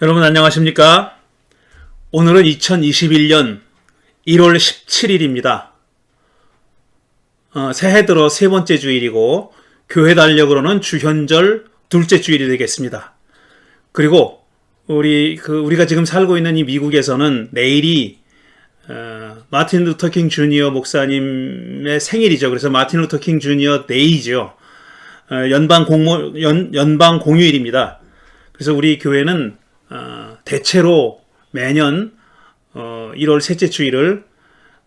여러분 안녕하십니까? 오늘은 2021년 1월 17일입니다. 새해 들어 세 번째 주일이고 교회 달력으로는 주현절 둘째 주일이 되겠습니다. 그리고 우리가 지금 살고 있는 이 미국에서는 내일이 마틴 루터 킹 주니어 목사님의 생일이죠. 그래서 마틴 루터 킹 주니어 데이죠. 연방 공휴일입니다. 그래서 우리 교회는 대체로 매년 1월 셋째 주일을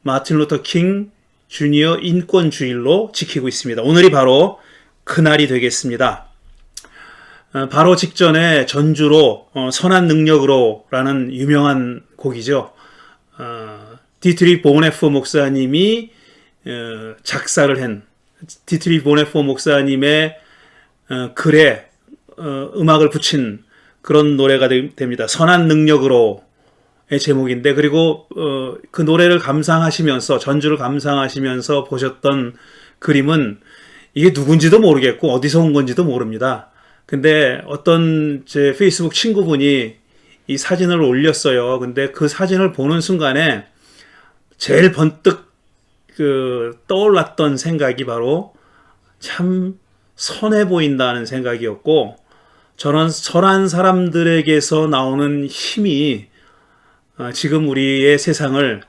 마틴 루터 킹 주니어 인권 주일로 지키고 있습니다. 오늘이 바로 그날이 되겠습니다. 바로 직전에 전주로 선한 능력으로 라는 유명한 곡이죠. 디트리 보네포 목사님이 작사를 한 디트리 보네포 목사님의 글에 음악을 붙인 그런 노래가 됩니다. 선한 능력으로의 제목인데, 그리고 그 노래를 감상하시면서 전주를 감상하시면서 보셨던 그림은 이게 누군지도 모르겠고 어디서 온 건지도 모릅니다. 근데 어떤 제 페이스북 친구분이 이 사진을 올렸어요. 근데 그 사진을 보는 순간에 제일 번뜩 떠올랐던 생각이 바로 참 선해 보인다는 생각이었고, 저런 선한 사람들에게서 나오는 힘이 지금 우리의 세상을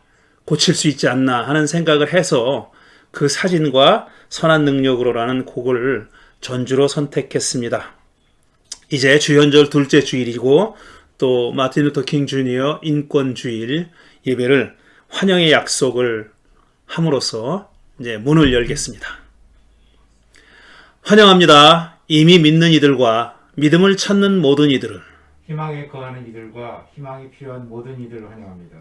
고칠 수 있지 않나 하는 생각을 해서 그 사진과 선한 능력으로라는 곡을 전주로 선택했습니다. 이제 주현절 둘째 주일이고 또 마틴 루터 킹 주니어 인권 주일 예배를 환영의 약속을 함으로써 이제 문을 열겠습니다. 환영합니다. 이미 믿는 이들과 믿음을 찾는 모든 이들을, 희망에 거하는 이들과 희망이 필요한 모든 이들을 환영합니다.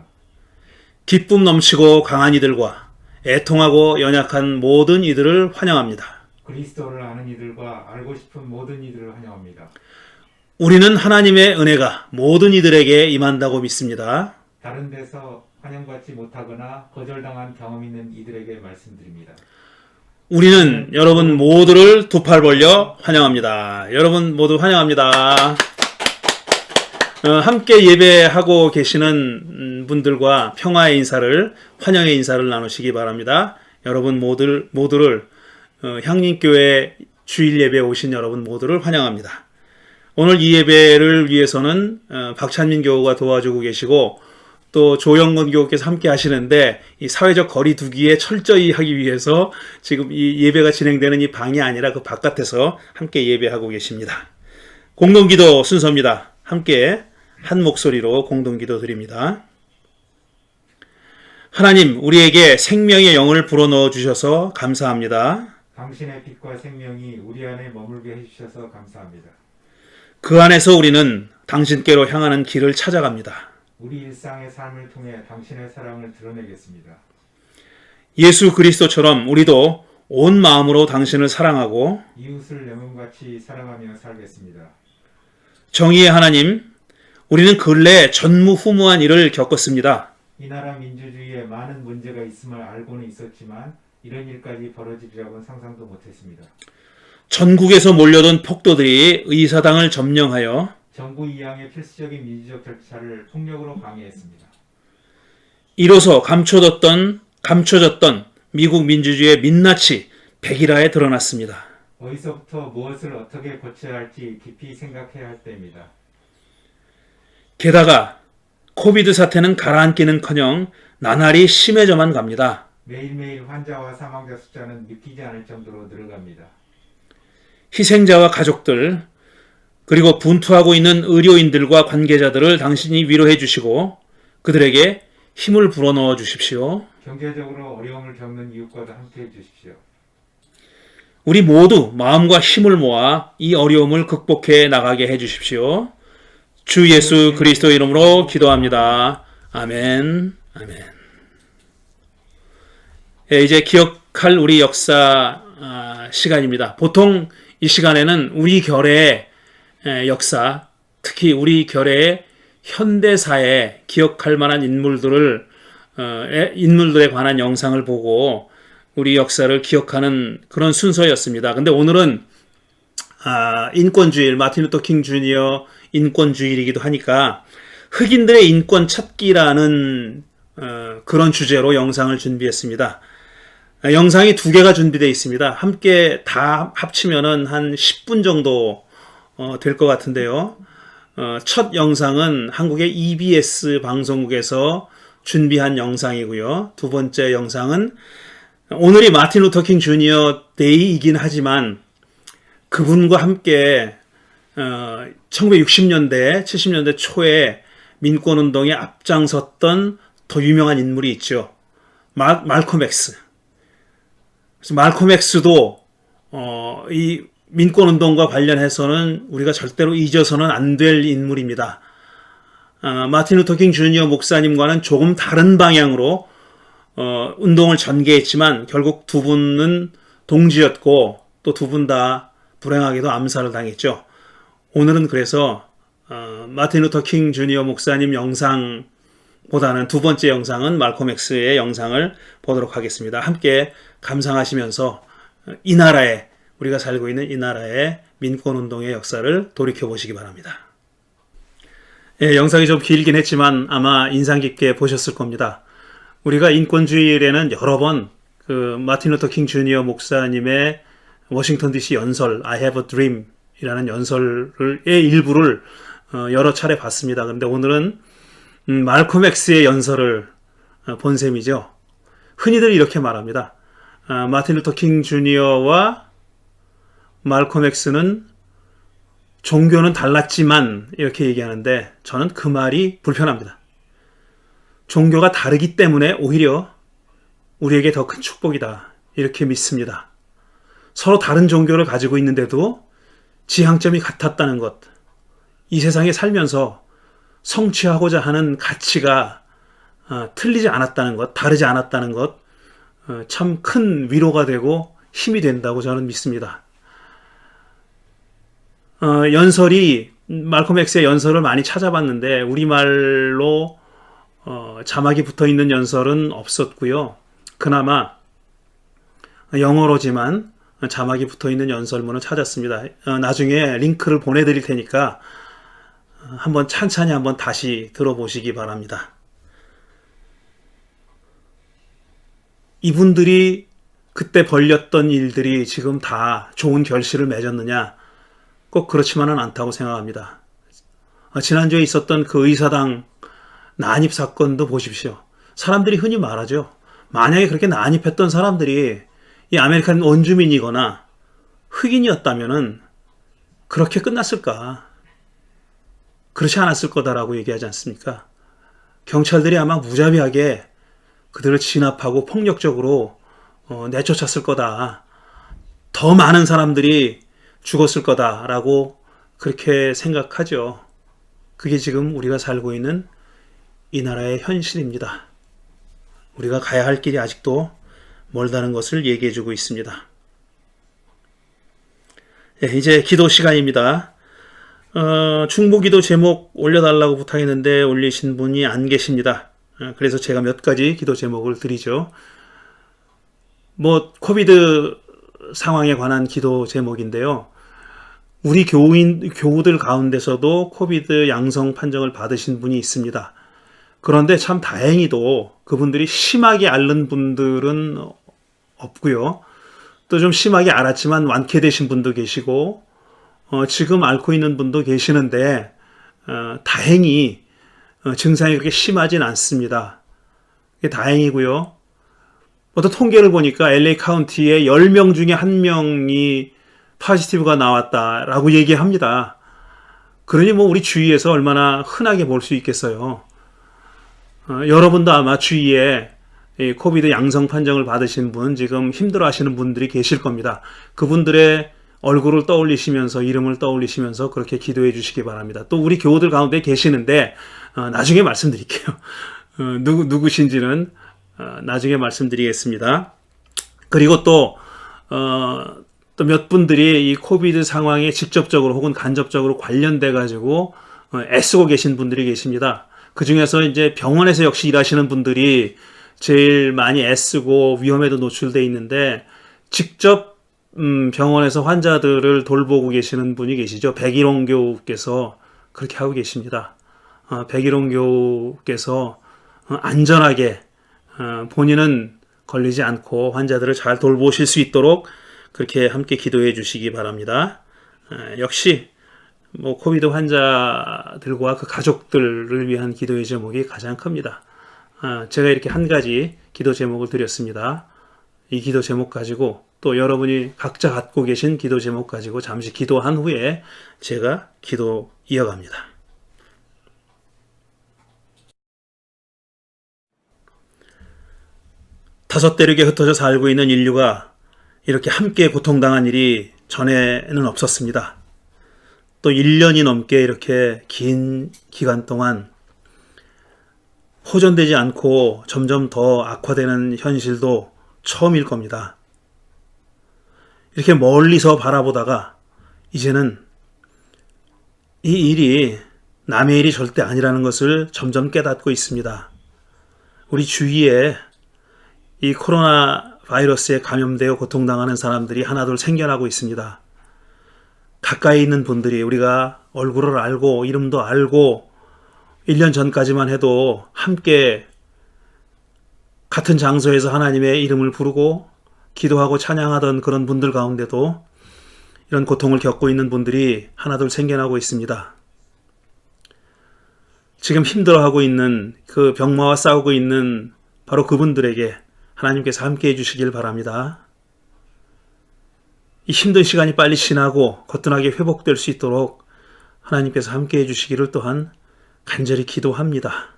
기쁨 넘치고 강한 이들과 애통하고 연약한 모든 이들을 환영합니다. 그리스도를 아는 이들과 알고 싶은 모든 이들을 환영합니다. 우리는 하나님의 은혜가 모든 이들에게 임한다고 믿습니다. 다른 데서 환영받지 못하거나 거절당한 경험 있는 이들에게 말씀드립니다. 우리는 여러분 모두를 두 팔 벌려 환영합니다. 여러분 모두 환영합니다. 함께 예배하고 계시는 분들과 평화의 인사를, 환영의 인사를 나누시기 바랍니다. 여러분 모두를 향림교회 주일 예배에 오신 여러분 모두를 환영합니다. 오늘 이 예배를 위해서는 박찬민 교우가 도와주고 계시고 또 조영건 교우께서 함께 하시는데, 이 사회적 거리 두기에 철저히 하기 위해서 지금 이 예배가 진행되는 이 방이 아니라 그 바깥에서 함께 예배하고 계십니다. 공동기도 순서입니다. 함께 한 목소리로 공동기도 드립니다. 하나님, 우리에게 생명의 영을 불어넣어 주셔서 감사합니다. 당신의 빛과 생명이 우리 안에 머물게 해주셔서 감사합니다. 그 안에서 우리는 당신께로 향하는 길을 찾아갑니다. 우리 일상의 삶을 통해 당신의 사랑을 드러내겠습니다. 예수 그리스도처럼 우리도 온 마음으로 당신을 사랑하고 이웃을 내 몸같이 사랑하며 살겠습니다. 정의의 하나님, 우리는 근래 전무후무한 일을 겪었습니다. 이 나라 민주주의에 많은 문제가 있음을 알고는 있었지만 이런 일까지 벌어지리라고는 상상도 못했습니다. 전국에서 몰려든 폭도들이 의사당을 점령하여 정부 이양의 필수적인 민주적 절차를 폭력으로 방해했습니다. 이로써 감춰졌던 미국 민주주의의 민낯이 백일하에 드러났습니다. 어디서부터 무엇을 어떻게 고쳐야 할지 깊이 생각해야 할 때입니다. 게다가 코비드 사태는 가라앉기는커녕 나날이 심해져만 갑니다. 매일매일 환자와 사망자 숫자는 믿기지 않을 정도로 늘어갑니다. 희생자와 가족들, 그리고 분투하고 있는 의료인들과 관계자들을 당신이 위로해 주시고 그들에게 힘을 불어넣어 주십시오. 경제적으로 어려움을 겪는 이웃과도 함께해 주십시오. 우리 모두 마음과 힘을 모아 이 어려움을 극복해 나가게 해 주십시오. 주 예수 그리스도 이름으로 기도합니다. 아멘. 아멘. 이제 기억할 우리 역사 시간입니다. 보통 이 시간에는 우리 결의 역사, 특히 우리 결의 현대사에 기억할 만한 인물들에 관한 영상을 보고 우리 역사를 기억하는 그런 순서였습니다. 근데 오늘은 인권주일, 마틴 루터 킹 주니어 인권주의이기도 하니까 흑인들의 인권 찾기라는 그런 주제로 영상을 준비했습니다. 영상이 두 개가 준비되어 있습니다. 함께 다 합치면은 한 10분 정도 될 것 같은데요. 첫 영상은 한국의 EBS 방송국에서 준비한 영상이고요. 두 번째 영상은 오늘이 마틴 루터 킹 주니어 데이이긴 하지만 그분과 함께 1960년대, 70년대 초에 민권운동에 앞장섰던 더 유명한 인물이 있죠. 말콤 X. 그래서 말콤 X도 이 민권운동과 관련해서는 우리가 절대로 잊어서는 안 될 인물입니다. 마틴 루터 킹 주니어 목사님과는 조금 다른 방향으로 운동을 전개했지만 결국 두 분은 동지였고 또 두 분 다 불행하게도 암살을 당했죠. 오늘은 그래서 마틴 루터 킹 주니어 목사님 영상보다는 두 번째 영상은 말콤 X의 영상을 보도록 하겠습니다. 함께 감상하시면서 이 나라에 우리가 살고 있는 이 나라의 민권운동의 역사를 돌이켜보시기 바랍니다. 예, 영상이 좀 길긴 했지만 아마 인상 깊게 보셨을 겁니다. 우리가 인권주의일에는 여러 번 마틴 루터 킹 주니어 목사님의 워싱턴 DC 연설 I have a dream 이라는 연설의 일부를 여러 차례 봤습니다. 그런데 오늘은 말콤 X의 연설을 본 셈이죠. 흔히들 이렇게 말합니다. 마틴 루터 킹 주니어와 말콤 X는 종교는 달랐지만 이렇게 얘기하는데 저는 그 말이 불편합니다. 종교가 다르기 때문에 오히려 우리에게 더 큰 축복이다. 이렇게 믿습니다. 서로 다른 종교를 가지고 있는데도 지향점이 같았다는 것, 이 세상에 살면서 성취하고자 하는 가치가 틀리지 않았다는 것, 다르지 않았다는 것, 참 큰 위로가 되고 힘이 된다고 저는 믿습니다. 말콤 X의 연설을 많이 찾아봤는데 우리말로 자막이 붙어있는 연설은 없었고요. 그나마 영어로지만 자막이 붙어있는 연설문을 찾았습니다. 나중에 링크를 보내드릴 테니까 한번 찬찬히 한번 다시 들어보시기 바랍니다. 이분들이 그때 벌렸던 일들이 지금 다 좋은 결실을 맺었느냐? 꼭 그렇지만은 않다고 생각합니다. 지난주에 있었던 그 의사당 난입 사건도 보십시오. 사람들이 흔히 말하죠. 만약에 그렇게 난입했던 사람들이 이 아메리칸 원주민이거나 흑인이었다면은 그렇게 끝났을까? 그렇지 않았을 거다라고 얘기하지 않습니까? 경찰들이 아마 무자비하게 그들을 진압하고 폭력적으로 내쫓았을 거다. 더 많은 사람들이 죽었을 거다라고 그렇게 생각하죠. 그게 지금 우리가 살고 있는 이 나라의 현실입니다. 우리가 가야 할 길이 아직도 멀다는 것을 얘기해주고 있습니다. 예, 이제 기도 시간입니다. 중보기도 제목 올려달라고 부탁했는데 올리신 분이 안 계십니다. 그래서 제가 몇 가지 기도 제목을 드리죠. 코비드 상황에 관한 기도 제목인데요. 우리 교우들 가운데서도 코비드 양성 판정을 받으신 분이 있습니다. 그런데 참 다행히도 그분들이 심하게 앓는 분들은 없고요. 또 좀 심하게 앓았지만 완쾌되신 분도 계시고 지금 앓고 있는 분도 계시는데 다행히 증상이 그렇게 심하진 않습니다. 그게 다행이고요. 어떤 통계를 보니까 LA 카운티에 10명 중에 1명이 포지티브가 나왔다라고 얘기합니다. 그러니 우리 주위에서 얼마나 흔하게 볼 수 있겠어요. 여러분도 아마 주위에 코비드 양성 판정을 받으신 분, 지금 힘들어 하시는 분들이 계실 겁니다. 그분들의 얼굴을 떠올리시면서, 이름을 떠올리시면서 그렇게 기도해 주시기 바랍니다. 또 우리 교우들 가운데 계시는데 나중에 말씀드릴게요. 누구신지는 나중에 말씀드리겠습니다. 그리고 또 몇 분들이 이 코비드 상황에 직접적으로 혹은 간접적으로 관련돼 가지고 애쓰고 계신 분들이 계십니다. 그 중에서 이제 병원에서 역시 일하시는 분들이 제일 많이 애쓰고 위험에도 노출돼 있는데 직접 병원에서 환자들을 돌보고 계시는 분이 계시죠. 백일홍 교우께서 그렇게 하고 계십니다. 백일홍 교우께서 안전하게 본인은 걸리지 않고 환자들을 잘 돌보실 수 있도록 그렇게 함께 기도해 주시기 바랍니다. 역시 코비드 환자들과 그 가족들을 위한 기도의 제목이 가장 큽니다. 제가 이렇게 한 가지 기도 제목을 드렸습니다. 이 기도 제목 가지고 또 여러분이 각자 갖고 계신 기도 제목 가지고 잠시 기도한 후에 제가 기도 이어갑니다. 다섯 대륙에 흩어져 살고 있는 인류가 이렇게 함께 고통당한 일이 전에는 없었습니다. 또 1년이 넘게 이렇게 긴 기간 동안 호전되지 않고 점점 더 악화되는 현실도 처음일 겁니다. 이렇게 멀리서 바라보다가 이제는 이 일이 남의 일이 절대 아니라는 것을 점점 깨닫고 있습니다. 우리 주위에 이 코로나 바이러스에 감염되어 고통당하는 사람들이 하나둘 생겨나고 있습니다. 가까이 있는 분들이 우리가 얼굴을 알고 이름도 알고 1년 전까지만 해도 함께 같은 장소에서 하나님의 이름을 부르고 기도하고 찬양하던 그런 분들 가운데도 이런 고통을 겪고 있는 분들이 하나둘 생겨나고 있습니다. 지금 힘들어하고 있는 그 병마와 싸우고 있는 바로 그분들에게 하나님께서 함께 해주시길 바랍니다. 이 힘든 시간이 빨리 지나고 거뜬하게 회복될 수 있도록 하나님께서 함께 해주시기를 또한 간절히 기도합니다.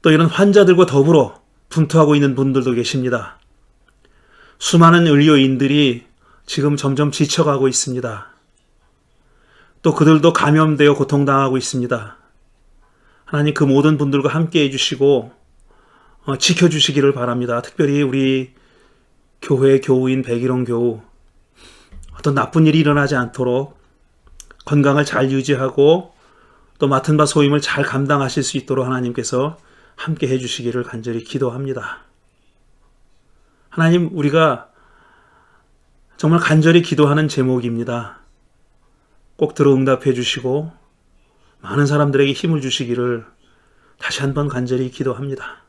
또 이런 환자들과 더불어 분투하고 있는 분들도 계십니다. 수많은 의료인들이 지금 점점 지쳐가고 있습니다. 또 그들도 감염되어 고통당하고 있습니다. 하나님 그 모든 분들과 함께 해주시고 지켜주시기를 바랍니다. 특별히 우리 교회 교우인 백일홍 교우 어떤 나쁜 일이 일어나지 않도록 건강을 잘 유지하고 또 맡은 바 소임을 잘 감당하실 수 있도록 하나님께서 함께 해주시기를 간절히 기도합니다. 하나님, 우리가 정말 간절히 기도하는 제목입니다. 꼭 들어 응답해 주시고 많은 사람들에게 힘을 주시기를 다시 한번 간절히 기도합니다.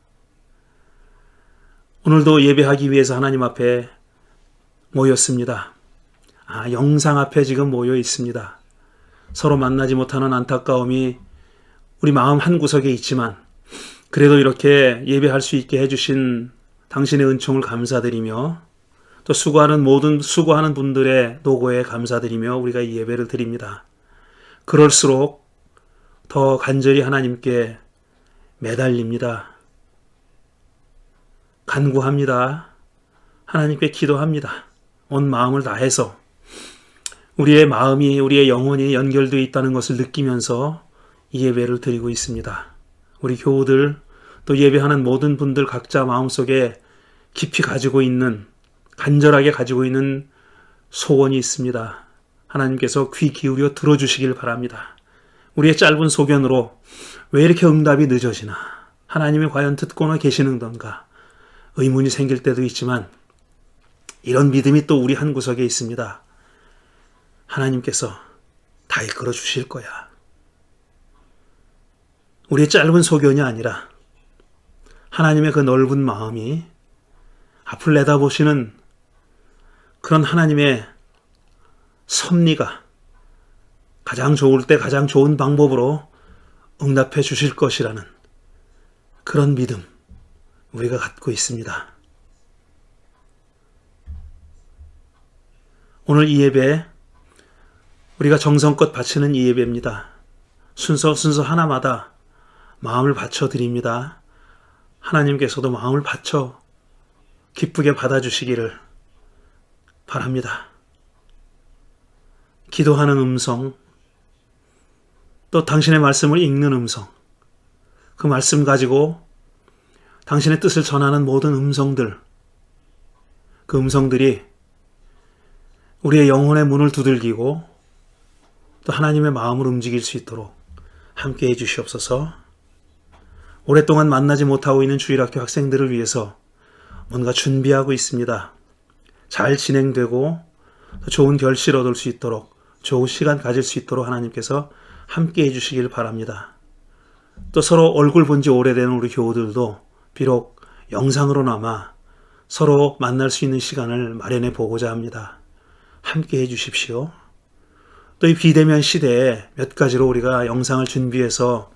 오늘도 예배하기 위해서 하나님 앞에 모였습니다. 영상 앞에 지금 모여 있습니다. 서로 만나지 못하는 안타까움이 우리 마음 한구석에 있지만 그래도 이렇게 예배할 수 있게 해주신 당신의 은총을 감사드리며 또 수고하는 분들의 노고에 감사드리며 우리가 이 예배를 드립니다. 그럴수록 더 간절히 하나님께 매달립니다. 간구합니다. 하나님께 기도합니다. 온 마음을 다해서 우리의 마음이 우리의 영혼이 연결되어 있다는 것을 느끼면서 이 예배를 드리고 있습니다. 우리 교우들 또 예배하는 모든 분들 각자 마음속에 깊이 간절하게 가지고 있는 소원이 있습니다. 하나님께서 귀 기울여 들어주시길 바랍니다. 우리의 짧은 소견으로 왜 이렇게 응답이 늦어지나? 하나님이 과연 듣고는 계시는 건가? 의문이 생길 때도 있지만 이런 믿음이 또 우리 한 구석에 있습니다. 하나님께서 다 이끌어 주실 거야. 우리의 짧은 소견이 아니라 하나님의 그 넓은 마음이 앞을 내다보시는 그런 하나님의 섭리가 가장 좋을 때 가장 좋은 방법으로 응답해 주실 것이라는 그런 믿음 우리가 갖고 있습니다. 오늘 이 예배 우리가 정성껏 바치는 이 예배입니다. 순서 하나마다 마음을 바쳐 드립니다. 하나님께서도 마음을 바쳐 기쁘게 받아주시기를 바랍니다. 기도하는 음성, 또 당신의 말씀을 읽는 음성, 그 말씀 가지고 당신의 뜻을 전하는 모든 음성들, 그 음성들이 우리의 영혼의 문을 두들기고 또 하나님의 마음을 움직일 수 있도록 함께 해주시옵소서. 오랫동안 만나지 못하고 있는 주일학교 학생들을 위해서 뭔가 준비하고 있습니다. 잘 진행되고 좋은 결실 얻을 수 있도록 좋은 시간 가질 수 있도록 하나님께서 함께 해주시길 바랍니다. 또 서로 얼굴 본 지 오래된 우리 교우들도 비록 영상으로나마 서로 만날 수 있는 시간을 마련해 보고자 합니다. 함께 해주십시오. 또 이 비대면 시대에 몇 가지로 우리가 영상을 준비해서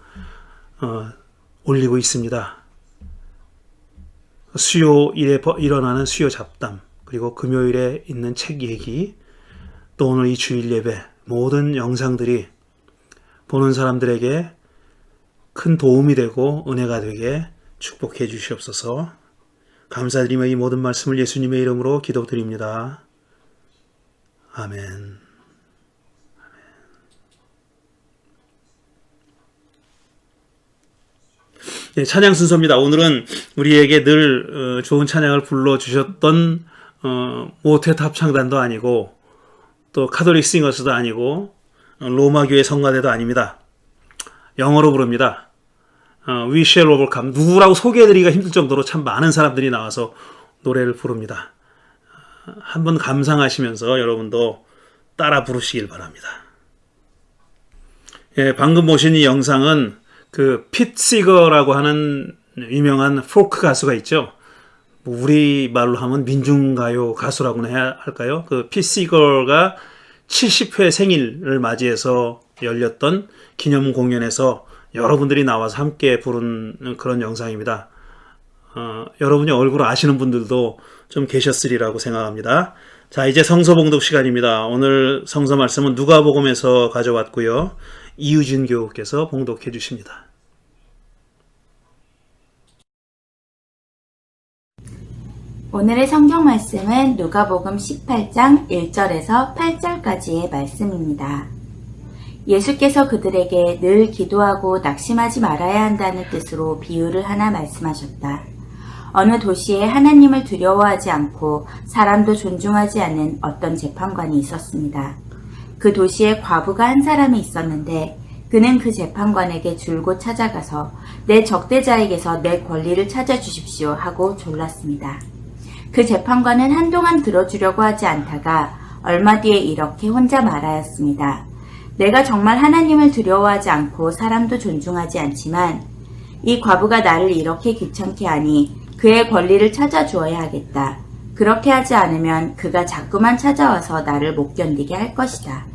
올리고 있습니다. 수요일에 일어나는 수요 잡담, 그리고 금요일에 있는 책 얘기, 또 오늘 이 주일 예배, 모든 영상들이 보는 사람들에게 큰 도움이 되고 은혜가 되게 축복해 주시옵소서. 감사드리며 이 모든 말씀을 예수님의 이름으로 기도드립니다. 아멘. 네, 찬양 순서입니다. 오늘은 우리에게 늘 좋은 찬양을 불러주셨던 모태트 합창단도 아니고 또 카톨릭 싱어스도 아니고 로마교회 성가대도 아닙니다. 영어로 부릅니다. We shall overcome. 누구라고 소개해드리기가 힘들 정도로 참 많은 사람들이 나와서 노래를 부릅니다. 한번 감상하시면서 여러분도 따라 부르시길 바랍니다. 예, 방금 보신 이 영상은 그 핏 시거라고 하는 유명한 포크 가수가 있죠. 우리 말로 하면 민중가요 가수라고나 해야 할까요? 그 핏 시거가 70회 생일을 맞이해서 열렸던 기념 공연에서 여러분들이 나와서 함께 부른 그런 영상입니다. 여러분이 얼굴 아시는 분들도 좀 계셨으리라고 생각합니다. 자, 이제 성서 봉독 시간입니다. 오늘 성서 말씀은 누가복음에서 가져왔고요. 이유진 교우께서 봉독해 주십니다. 오늘의 성경 말씀은 누가복음 18장 1절에서 8절까지의 말씀입니다. 예수께서 그들에게 늘 기도하고 낙심하지 말아야 한다는 뜻으로 비유를 하나 말씀하셨다. 어느 도시에 하나님을 두려워하지 않고 사람도 존중하지 않는 어떤 재판관이 있었습니다. 그 도시에 과부가 한 사람이 있었는데 그는 그 재판관에게 줄곧 찾아가서 내 적대자에게서 내 권리를 찾아주십시오 하고 졸랐습니다. 그 재판관은 한동안 들어주려고 하지 않다가 얼마 뒤에 이렇게 혼자 말하였습니다. 내가 정말 하나님을 두려워하지 않고 사람도 존중하지 않지만 이 과부가 나를 이렇게 귀찮게 하니 그의 권리를 찾아주어야 하겠다. 그렇게 하지 않으면 그가 자꾸만 찾아와서 나를 못 견디게 할 것이다.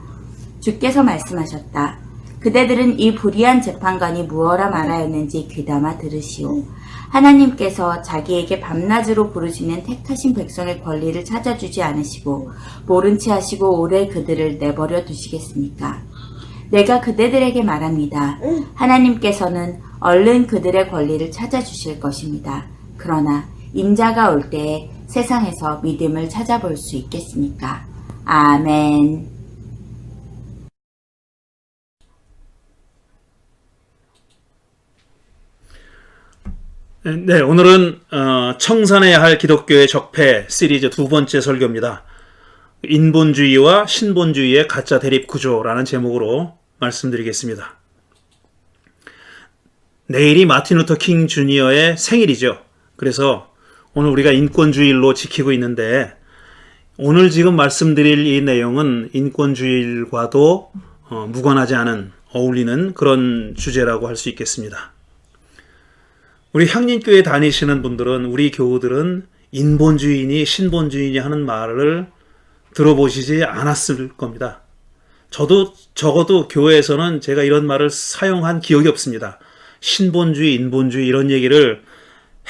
주께서 말씀하셨다. 그대들은 이 불의한 재판관이 무엇라 말하였는지 귀담아 들으시오. 하나님께서 자기에게 밤낮으로 부르시는 택하신 백성의 권리를 찾아주지 않으시고 모른 채 하시고 오래 그들을 내버려 두시겠습니까? 내가 그대들에게 말합니다. 하나님께서는 얼른 그들의 권리를 찾아주실 것입니다. 그러나 인자가 올 때에 세상에서 믿음을 찾아볼 수 있겠습니까? 아멘. 네, 오늘은 청산해야 할 기독교의 적폐 시리즈 두 번째 설교입니다. 인본주의와 신본주의의 가짜 대립 구조라는 제목으로 말씀드리겠습니다. 내일이 마틴 루터 킹 주니어의 생일이죠. 그래서 오늘 우리가 인권주일로 지키고 있는데 오늘 지금 말씀드릴 이 내용은 인권주일과도 무관하지 않은 어울리는 그런 주제라고 할 수 있겠습니다. 우리 향림교회 다니시는 분들은 우리 교우들은 인본주의니 신본주의니 하는 말을 들어보시지 않았을 겁니다. 저도 적어도 교회에서는 제가 이런 말을 사용한 기억이 없습니다. 신본주의, 인본주의 이런 얘기를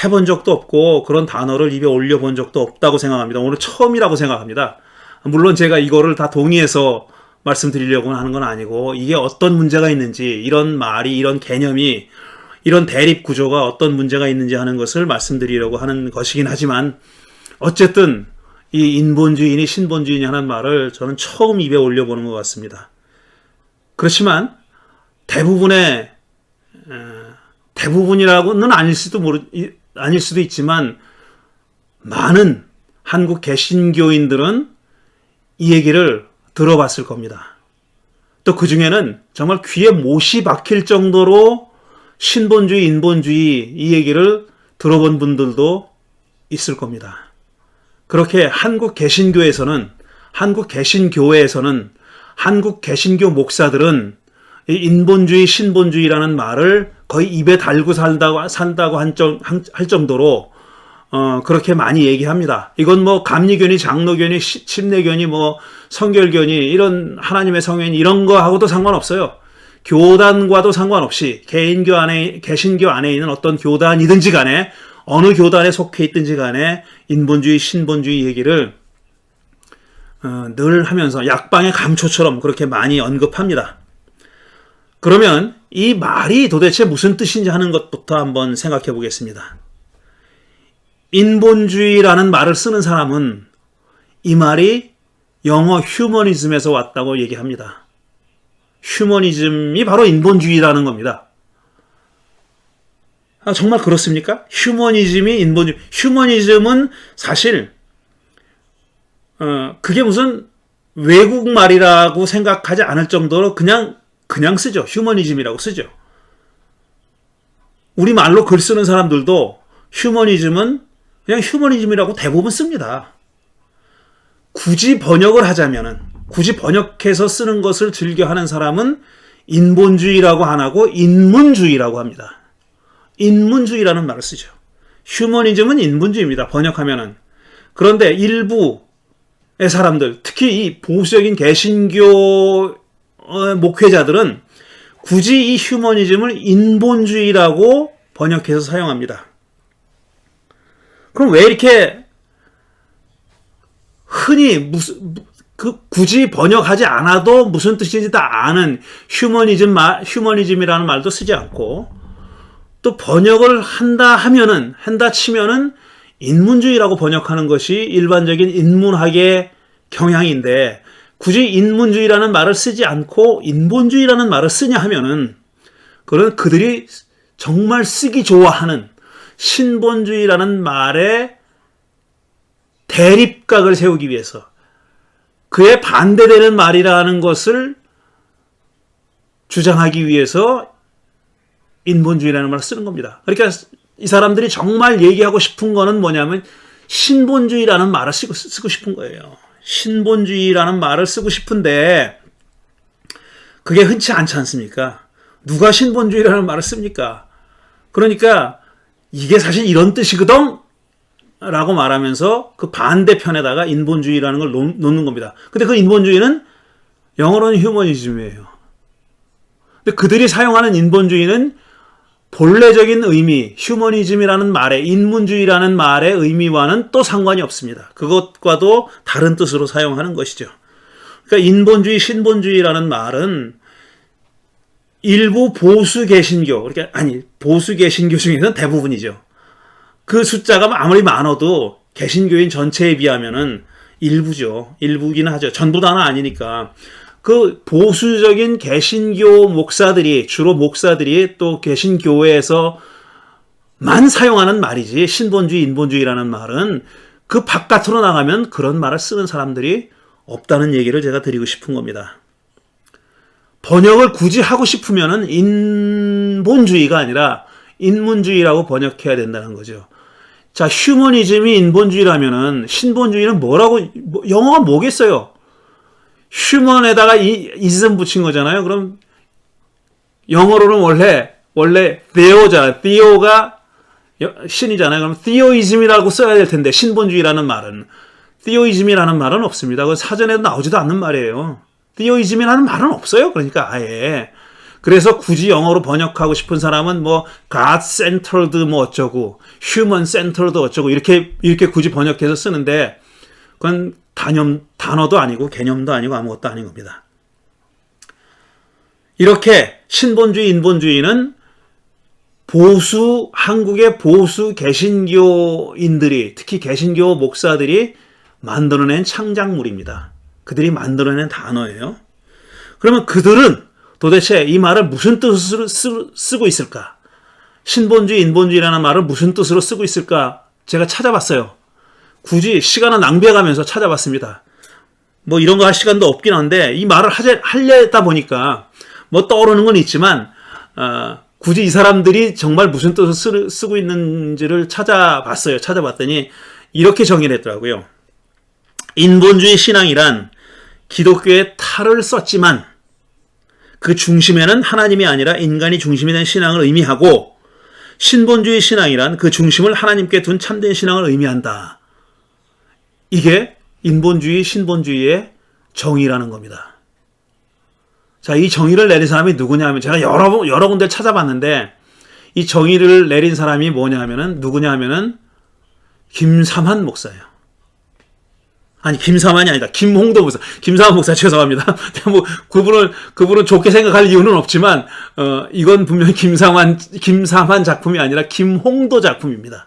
해본 적도 없고 그런 단어를 입에 올려본 적도 없다고 생각합니다. 오늘 처음이라고 생각합니다. 물론 제가 이거를 다 동의해서 말씀드리려고 하는 건 아니고 이게 어떤 문제가 있는지 이런 말이 이런 개념이 이런 대립 구조가 어떤 문제가 있는지 하는 것을 말씀드리려고 하는 것이긴 하지만 어쨌든 이 인본주의니 신본주의니 하는 말을 저는 처음 입에 올려보는 것 같습니다. 그렇지만 대부분이라고는 아닐 수도 있지만 많은 한국 개신교인들은 이 얘기를 들어봤을 겁니다. 또 그 중에는 정말 귀에 못이 박힐 정도로 신본주의, 인본주의 이 얘기를 들어본 분들도 있을 겁니다. 그렇게 한국 개신교회에서는 한국 개신교 목사들은 이 인본주의, 신본주의라는 말을 거의 입에 달고 산다고 할 정도로 그렇게 많이 얘기합니다. 이건 뭐 감리교니, 장로교니, 침례교니, 뭐 성결교니, 이런 하나님의 성회니 이런 거하고도 상관없어요. 교단과도 상관없이 개신교 안에 있는 어떤 교단이든지 간에 어느 교단에 속해 있든지 간에 인본주의, 신본주의 얘기를 늘 하면서 약방의 감초처럼 그렇게 많이 언급합니다. 그러면 이 말이 도대체 무슨 뜻인지 하는 것부터 한번 생각해 보겠습니다. 인본주의라는 말을 쓰는 사람은 이 말이 영어 휴머니즘에서 왔다고 얘기합니다. 휴머니즘이 바로 인본주의라는 겁니다. 정말 그렇습니까? 휴머니즘이 인본주의. 휴머니즘은 사실 그게 무슨 외국 말이라고 생각하지 않을 정도로 그냥 쓰죠. 휴머니즘이라고 쓰죠. 우리 말로 글 쓰는 사람들도 휴머니즘은 그냥 휴머니즘이라고 대부분 씁니다. 굳이 번역해서 쓰는 것을 즐겨하는 사람은 인본주의라고 안 하고 인문주의라고 합니다. 인문주의라는 말을 쓰죠. 휴머니즘은 인문주의입니다. 번역하면은. 그런데 일부의 사람들, 특히 이 보수적인 개신교 목회자들은 굳이 이 휴머니즘을 인본주의라고 번역해서 사용합니다. 그럼 왜 이렇게 흔히 굳이 번역하지 않아도 무슨 뜻인지 다 아는 휴머니즘이라는 말도 쓰지 않고 또 번역을 한다 치면은 인문주의라고 번역하는 것이 일반적인 인문학의 경향인데 굳이 인문주의라는 말을 쓰지 않고 인본주의라는 말을 쓰냐 하면은 그건 그들이 정말 쓰기 좋아하는 신본주의라는 말에 대립각을 세우기 위해서 그에 반대되는 말이라는 것을 주장하기 위해서 인본주의라는 말을 쓰는 겁니다. 그러니까 이 사람들이 정말 얘기하고 싶은 거는 뭐냐면 신본주의라는 말을 쓰고 싶은 거예요. 신본주의라는 말을 쓰고 싶은데 그게 흔치 않지 않습니까? 누가 신본주의라는 말을 씁니까? 그러니까 이게 사실 이런 뜻이거든 라고 말하면서 그 반대편에다가 인본주의라는 걸 놓는 겁니다. 근데 그 인본주의는 영어로는 휴머니즘이에요. 근데 그들이 사용하는 인본주의는 본래적인 의미, 휴머니즘이라는 말의, 인문주의라는 말의 의미와는 또 상관이 없습니다. 그것과도 다른 뜻으로 사용하는 것이죠. 그러니까 인본주의, 신본주의라는 말은 일부 보수 개신교, 보수 개신교 중에서는 대부분이죠. 그 숫자가 아무리 많아도 개신교인 전체에 비하면은 일부죠. 일부긴 하죠. 전부 다는 아니니까. 그 보수적인 개신교 목사들이, 주로 목사들이 또 개신교회에서만 사용하는 말이지, 신본주의, 인본주의라는 말은 그 바깥으로 나가면 그런 말을 쓰는 사람들이 없다는 얘기를 제가 드리고 싶은 겁니다. 번역을 굳이 하고 싶으면은 인본주의가 아니라 인문주의라고 번역해야 된다는 거죠. 자, 휴머니즘이 인본주의라면은 신본주의는 영어가 뭐겠어요? 휴먼에다가 이즘 붙인 거잖아요. 그럼 영어로는 원래 theo가 신이잖아요. 그럼 theoism이라고 써야 될 텐데 신본주의라는 말은 theoism이라는 말은 없습니다. 그 사전에도 나오지도 않는 말이에요. theoism이라는 말은 없어요. 그러니까 아예. 그래서 굳이 영어로 번역하고 싶은 사람은 뭐 God-centered 뭐 어쩌고 human-centered 어쩌고 이렇게 굳이 번역해서 쓰는데 그건 단어도 아니고 개념도 아니고 아무것도 아닌 겁니다. 이렇게 신본주의, 인본주의는 한국의 보수 개신교인들이, 특히 개신교 목사들이 만들어낸 창작물입니다. 그들이 만들어낸 단어예요. 그러면 그들은 도대체 이 말을 무슨 뜻으로 쓰고 있을까? 신본주의, 인본주의라는 말을 무슨 뜻으로 쓰고 있을까? 제가 찾아봤어요. 굳이 시간을 낭비해가면서 찾아봤습니다. 뭐 이런 거 할 시간도 없긴 한데 이 말을 하려다 보니까 뭐 떠오르는 건 있지만 굳이 이 사람들이 정말 무슨 뜻을 쓰고 있는지를 찾아봤어요. 찾아봤더니 이렇게 정의를 했더라고요. 인본주의 신앙이란 기독교의 탈을 썼지만 그 중심에는 하나님이 아니라 인간이 중심이 된 신앙을 의미하고 신본주의 신앙이란 그 중심을 하나님께 둔 참된 신앙을 의미한다. 이게 인본주의, 신본주의의 정의라는 겁니다. 자, 이 정의를 내린 사람이 누구냐 하면 제가 여러 군데 찾아봤는데 이 정의를 내린 사람이 뭐냐 하면은 누구냐 하면은 김삼한 목사예요. 아니, 김삼한이 아니다. 김홍도 목사. 김삼한 목사 죄송합니다. 뭐 그분은 좋게 생각할 이유는 없지만 이건 분명히 김삼한 작품이 아니라 김홍도 작품입니다.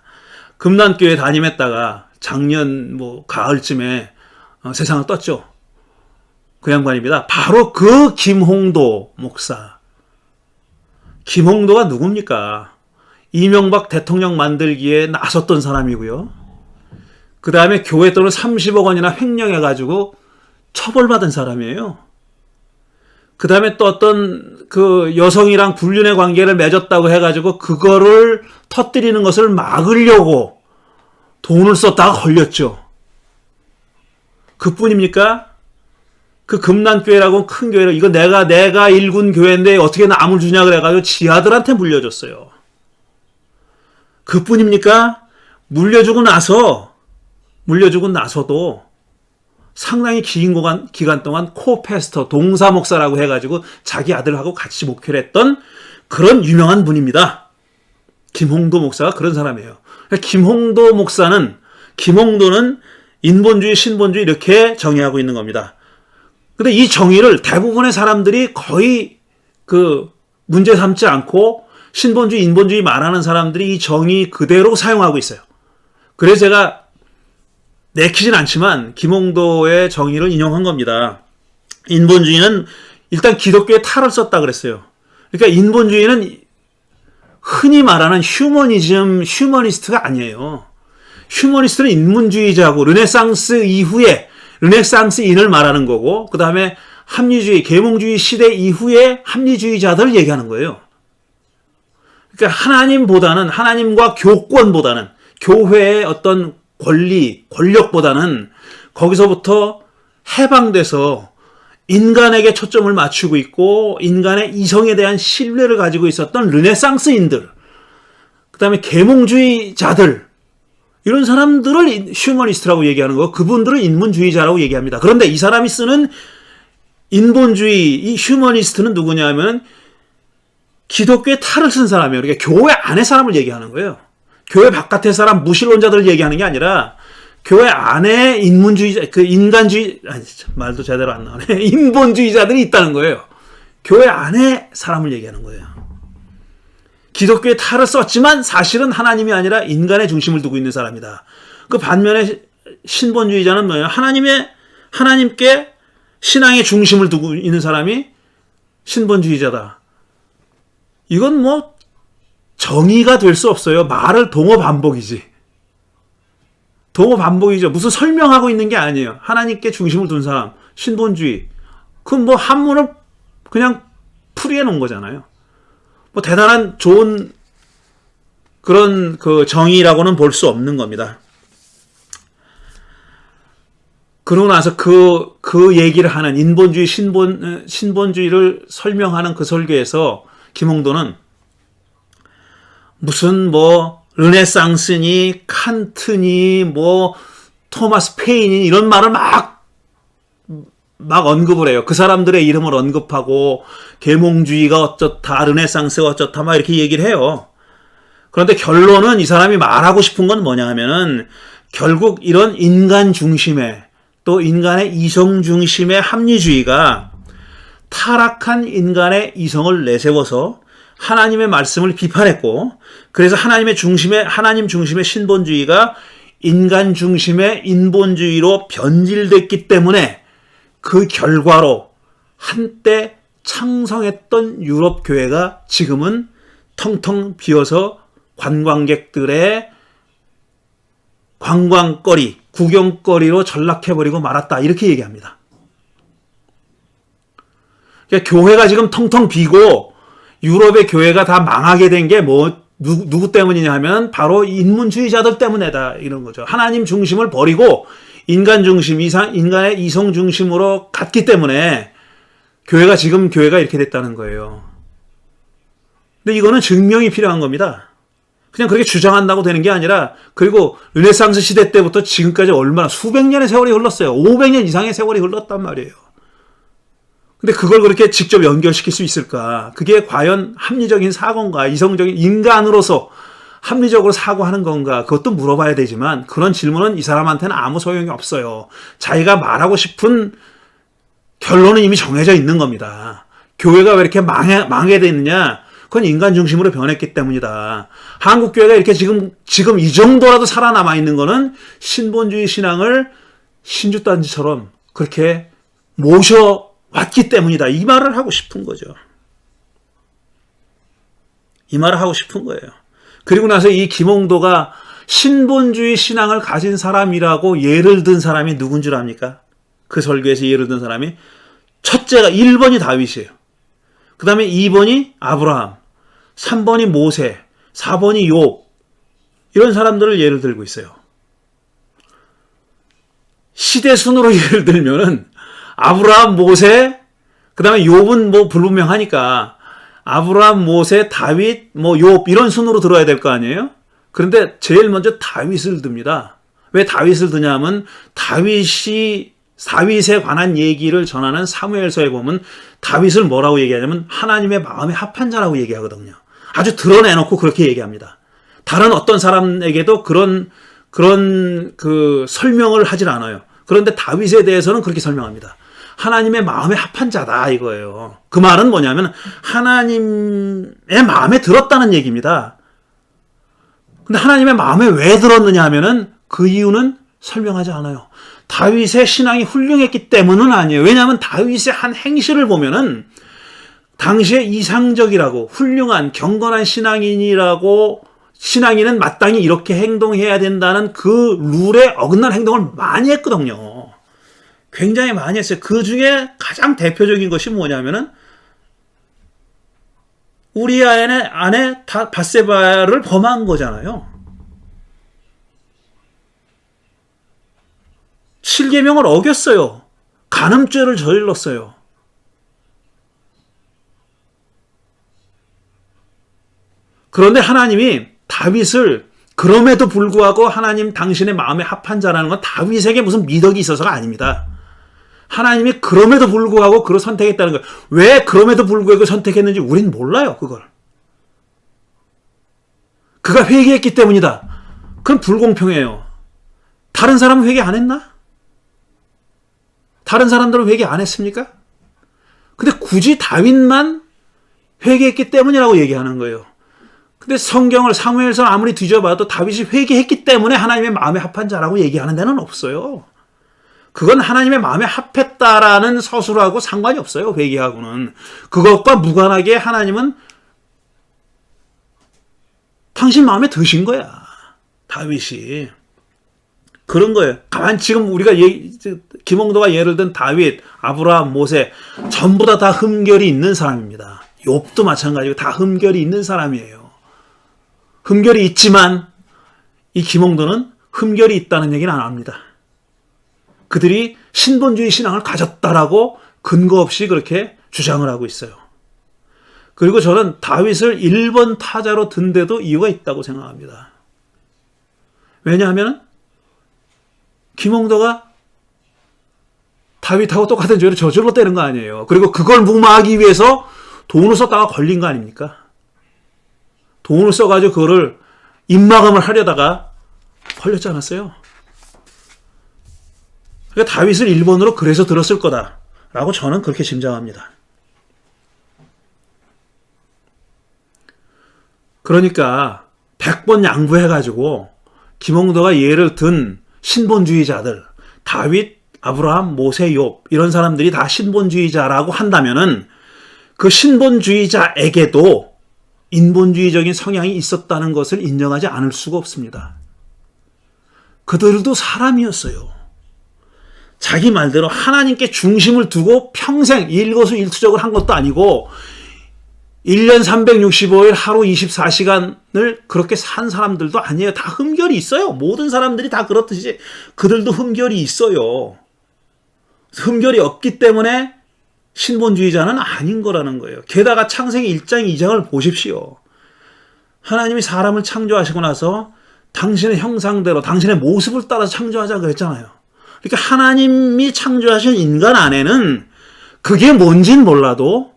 금난교회 담임했다가 작년 뭐 가을쯤에 세상을 떴죠. 그 양반입니다. 바로 그 김홍도 목사. 김홍도가 누굽니까? 이명박 대통령 만들기에 나섰던 사람이고요. 그 다음에 교회 돈을 30억 원이나 횡령해가지고 처벌받은 사람이에요. 그 다음에 또 어떤 그 여성이랑 불륜의 관계를 맺었다고 해가지고 그거를 터뜨리는 것을 막으려고 돈을 썼다가 걸렸죠. 그뿐입니까? 그 금난교회라고 큰 교회를 이거 내가 일군 교회인데 어떻게 남을 주냐 그래가지고 지아들한테 물려줬어요. 그뿐입니까? 물려주고 나서도 상당히 긴 기간 동안 코패스터, 동사 목사라고 해가지고 자기 아들하고 같이 목회를 했던 그런 유명한 분입니다. 김홍도 목사가 그런 사람이에요. 김홍도는 인본주의, 신본주의 이렇게 정의하고 있는 겁니다. 근데 이 정의를 대부분의 사람들이 거의 그 문제 삼지 않고 신본주의, 인본주의 말하는 사람들이 이 정의 그대로 사용하고 있어요. 그래서 제가 내키진 않지만 김홍도의 정의를 인용한 겁니다. 인본주의는 일단 기독교의 탈을 썼다 그랬어요. 그러니까 인본주의는 흔히 말하는 휴머니스트가 아니에요. 휴머니스트는 인문주의자고 르네상스인을 말하는 거고 그 다음에 합리주의, 계몽주의 시대 이후에 합리주의자들을 얘기하는 거예요. 그러니까 하나님과 교권보다는 교회의 어떤 권력보다는 거기서부터 해방돼서 인간에게 초점을 맞추고 있고 인간의 이성에 대한 신뢰를 가지고 있었던 르네상스인들, 그 다음에 계몽주의자들, 이런 사람들을 휴머니스트라고 얘기하는 거, 그분들을 인문주의자라고 얘기합니다. 그런데 이 사람이 쓰는 인본주의, 이 휴머니스트는 누구냐 하면 기독교의 탈을 쓴 사람이에요. 그러니까 교회 안의 사람을 얘기하는 거예요. 교회 바깥의 사람, 무신론자들을 얘기하는 게 아니라 교회 안에 말도 제대로 안 나오네. 인본주의자들이 있다는 거예요. 교회 안에 사람을 얘기하는 거예요. 기독교의 탈을 썼지만 사실은 하나님이 아니라 인간의 중심을 두고 있는 사람이다. 그 반면에 신본주의자는 뭐예요? 하나님께 신앙의 중심을 두고 있는 사람이 신본주의자다. 이건 뭐 정의가 될 수 없어요. 말을 동어 반복이지. 동어 반복이죠. 무슨 설명하고 있는 게 아니에요. 하나님께 중심을 둔 사람, 신본주의. 그건 뭐 한문을 그냥 풀이해 놓은 거잖아요. 뭐 대단한 좋은 그런 그 정의라고는 볼 수 없는 겁니다. 그러고 나서 그 얘기를 하는 인본주의, 신본주의를 설명하는 그 설교에서 김홍도는 무슨 뭐 르네상스니 칸트니 뭐 토마스 페인이 이런 말을 막 언급을 해요. 그 사람들의 이름을 언급하고 계몽주의가 어쩌다, 르네상스가 어쩌다 막 이렇게 얘기를 해요. 그런데 결론은 이 사람이 말하고 싶은 건 뭐냐 하면은 결국 이런 인간 중심의 또 인간의 이성 중심의 합리주의가 타락한 인간의 이성을 내세워서 하나님의 말씀을 비판했고, 그래서 하나님 중심의 신본주의가 인간 중심의 인본주의로 변질됐기 때문에 그 결과로 한때 창성했던 유럽 교회가 지금은 텅텅 비어서 관광객들의 관광거리, 구경거리로 전락해버리고 말았다. 이렇게 얘기합니다. 그러니까 교회가 지금 텅텅 비고 유럽의 교회가 다 망하게 된 게 누구 때문이냐 하면 바로 인문주의자들 때문이다. 이런 거죠. 하나님 중심을 버리고 인간 중심, 인간의 이성 중심으로 갔기 때문에 교회가 이렇게 됐다는 거예요. 근데 이거는 증명이 필요한 겁니다. 그냥 그렇게 주장한다고 되는 게 아니라, 그리고 르네상스 시대 때부터 지금까지 얼마나 수백 년의 세월이 흘렀어요. 500년 이상의 세월이 흘렀단 말이에요. 근데 그걸 그렇게 직접 연결시킬 수 있을까? 그게 과연 합리적인 사고인가? 이성적인 인간으로서 합리적으로 사고하는 건가? 그것도 물어봐야 되지만, 그런 질문은 이 사람한테는 아무 소용이 없어요. 자기가 말하고 싶은 결론은 이미 정해져 있는 겁니다. 교회가 왜 이렇게 망하게 됐느냐? 그건 인간 중심으로 변했기 때문이다. 한국 교회가 이렇게 지금 이 정도라도 살아남아 있는 거는 신본주의 신앙을 신주단지처럼 그렇게 모셔왔기 때문이다. 이 말을 하고 싶은 거죠. 이 말을 하고 싶은 거예요. 그리고 나서 이 김홍도가 신본주의 신앙을 가진 사람이라고 예를 든 사람이 누군 줄 압니까? 그 설교에서 예를 든 사람이 첫째가 1번이 다윗이에요. 그 다음에 2번이 아브라함, 3번이 모세, 4번이 욥, 이런 사람들을 예를 들고 있어요. 시대 순으로 예를 들면은 아브라함, 모세, 그 다음에 욥은 뭐 불분명하니까 아브라함, 모세, 다윗, 뭐 욥 이런 순으로 들어야 될 거 아니에요? 그런데 제일 먼저 다윗을 듭니다. 왜 다윗을 드냐면 다윗에 관한 얘기를 전하는 사무엘서에 보면 다윗을 뭐라고 얘기하냐면 하나님의 마음에 합한 자라고 얘기하거든요. 아주 드러내놓고 그렇게 얘기합니다. 다른 어떤 사람에게도 그런 그 설명을 하질 않아요. 그런데 다윗에 대해서는 그렇게 설명합니다. 하나님의 마음에 합한 자다 이거예요. 그 말은 뭐냐면 하나님의 마음에 들었다는 얘기입니다. 근데 하나님의 마음에 왜 들었느냐 하면은 그 이유는 설명하지 않아요. 다윗의 신앙이 훌륭했기 때문은 아니에요. 왜냐하면 다윗의 한 행실을 보면은 당시에 이상적이라고 훌륭한 경건한 신앙인은 마땅히 이렇게 행동해야 된다는 그 룰에 어긋난 행동을 많이 했거든요. 굉장히 많이 했어요. 그 중에 가장 대표적인 것이 뭐냐면은 우리아의 아내 밧세바를 범한 거잖아요. 7계명을 어겼어요. 간음죄를 저질렀어요. 그런데 하나님이 다윗을 그럼에도 불구하고 하나님 당신의 마음에 합한 자라는 건 다윗에게 무슨 미덕이 있어서가 아닙니다. 하나님이 그럼에도 불구하고 그를 선택했다는 거예요. 왜 그럼에도 불구하고 선택했는지 우린 몰라요. 그걸. 그가 회개했기 때문이다. 그건 불공평해요. 다른 사람은 회개 안 했나? 다른 사람들은 회개 안 했습니까? 근데 굳이 다윗만 회개했기 때문이라고 얘기하는 거예요. 근데 성경을 사무엘서 아무리 뒤져봐도 다윗이 회개했기 때문에 하나님의 마음에 합한 자라고 얘기하는 데는 없어요. 그건 하나님의 마음에 합했다라는 서술하고 상관이 없어요. 회개하고는. 그것과 무관하게 하나님은 당신 마음에 드신 거야. 다윗이. 그런 거예요. 가만 지금 우리가 김홍도가 예를 든 다윗, 아브라함, 모세 전부 다 흠결이 있는 사람입니다. 욥도 마찬가지고 다 흠결이 있는 사람이에요. 흠결이 있지만 이 김홍도는 흠결이 있다는 얘기는 안 합니다. 그들이 신본주의 신앙을 가졌다라고 근거 없이 그렇게 주장을 하고 있어요. 그리고 저는 다윗을 1번 타자로 든 데도 이유가 있다고 생각합니다. 왜냐하면 김홍도가 다윗하고 똑같은 죄를 저질렀다는 거 아니에요. 그리고 그걸 무마하기 위해서 돈을 썼다가 걸린 거 아닙니까? 돈을 써가지고 그거를 입마감을 하려다가 걸렸지 않았어요? 그러니까 다윗을 1번으로 그래서 들었을 거다라고 저는 그렇게 짐작합니다. 그러니까 100번 양보해가지고 김홍도가 예를 든 신본주의자들, 다윗, 아브라함, 모세, 욥 이런 사람들이 다 신본주의자라고 한다면은 그 신본주의자에게도 인본주의적인 성향이 있었다는 것을 인정하지 않을 수가 없습니다. 그들도 사람이었어요. 자기 말대로 하나님께 중심을 두고 평생 일거수일투족을 한 것도 아니고 1년 365일 하루 24시간을 그렇게 산 사람들도 아니에요. 다 흠결이 있어요. 모든 사람들이 다 그렇듯이 그들도 흠결이 있어요. 흠결이 없기 때문에 신본주의자는 아닌 거라는 거예요. 게다가 창세기 1장 2장을 보십시오. 하나님이 사람을 창조하시고 나서 당신의 형상대로 당신의 모습을 따라서 창조하자 그랬잖아요. 그러니까 하나님이 창조하신 인간 안에는 그게 뭔진 몰라도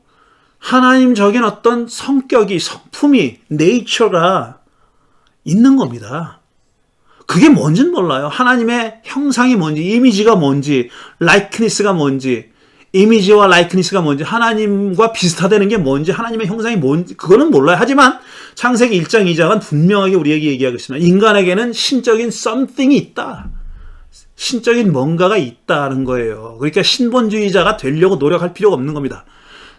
하나님적인 어떤 성격이, 성품이, 네이처가 있는 겁니다. 그게 뭔진 몰라요. 하나님의 형상이 뭔지, 이미지가 뭔지, 라이크니스가 뭔지, 이미지와 라이크니스가 뭔지, 하나님과 비슷하다는 게 뭔지, 하나님의 형상이 뭔지, 그거는 몰라요. 하지만 창세기 1장, 2장은 분명하게 우리에게 얘기하고 있습니다. 인간에게는 신적인 something이 있다. 신적인 뭔가가 있다는 거예요. 그러니까 신본주의자가 되려고 노력할 필요가 없는 겁니다.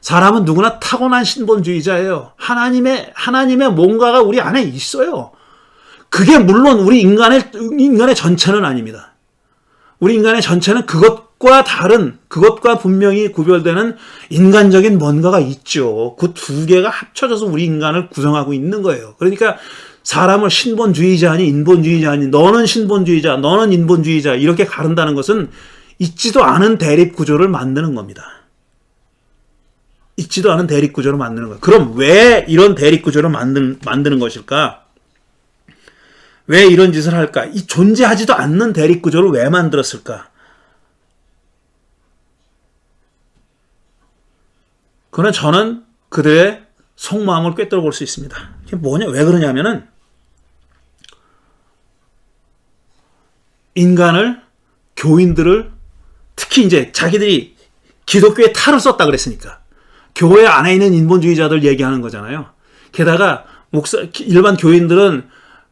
사람은 누구나 타고난 신본주의자예요. 하나님의 뭔가가 우리 안에 있어요. 그게 물론 우리 인간의 전체는 아닙니다. 우리 인간의 전체는 그것과 분명히 구별되는 인간적인 뭔가가 있죠. 그 두 개가 합쳐져서 우리 인간을 구성하고 있는 거예요. 그러니까 사람을 신본주의자니 인본주의자니 너는 신본주의자, 너는 인본주의자 이렇게 가른다는 것은 있지도 않은 대립구조를 만드는 겁니다. 있지도 않은 대립구조를 만드는 거예요. 그럼 왜 이런 대립구조를 만드는 것일까? 왜 이런 짓을 할까? 이 존재하지도 않는 대립구조를 왜 만들었을까? 그러나 저는 그들의 속마음을 꿰뚫어 볼 수 있습니다. 이게 뭐냐? 왜 그러냐면은 인간을, 교인들을, 특히 이제 자기들이 기독교의 탈을 썼다 그랬으니까 교회 안에 있는 인본주의자들 얘기하는 거잖아요. 게다가 일반 교인들은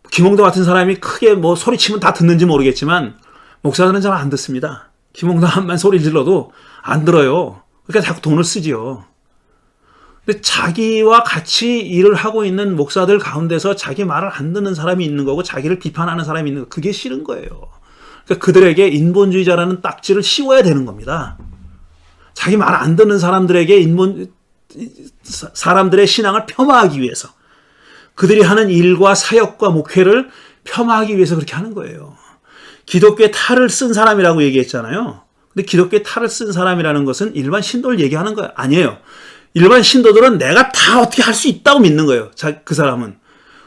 김홍도 같은 사람이 크게 뭐 소리치면 다 듣는지 모르겠지만 목사들은 잘 안 듣습니다. 김홍도 한번 소리 질러도 안 들어요. 그러니까 자꾸 돈을 쓰지요. 근데 자기와 같이 일을 하고 있는 목사들 가운데서 자기 말을 안 듣는 사람이 있는 거고 자기를 비판하는 사람이 있는 거 그게 싫은 거예요. 그러니까 그들에게 인본주의자라는 딱지를 씌워야 되는 겁니다. 자기 말 안 듣는 사람들에게 사람들의 신앙을 폄하하기 위해서 그들이 하는 일과 사역과 목회를 폄하하기 위해서 그렇게 하는 거예요. 기독교의 탈을 쓴 사람이라고 얘기했잖아요. 근데 기독교의 탈을 쓴 사람이라는 것은 일반 신도를 얘기하는 거예요. 아니에요. 일반 신도들은 내가 다 어떻게 할 수 있다고 믿는 거예요. 그 사람은.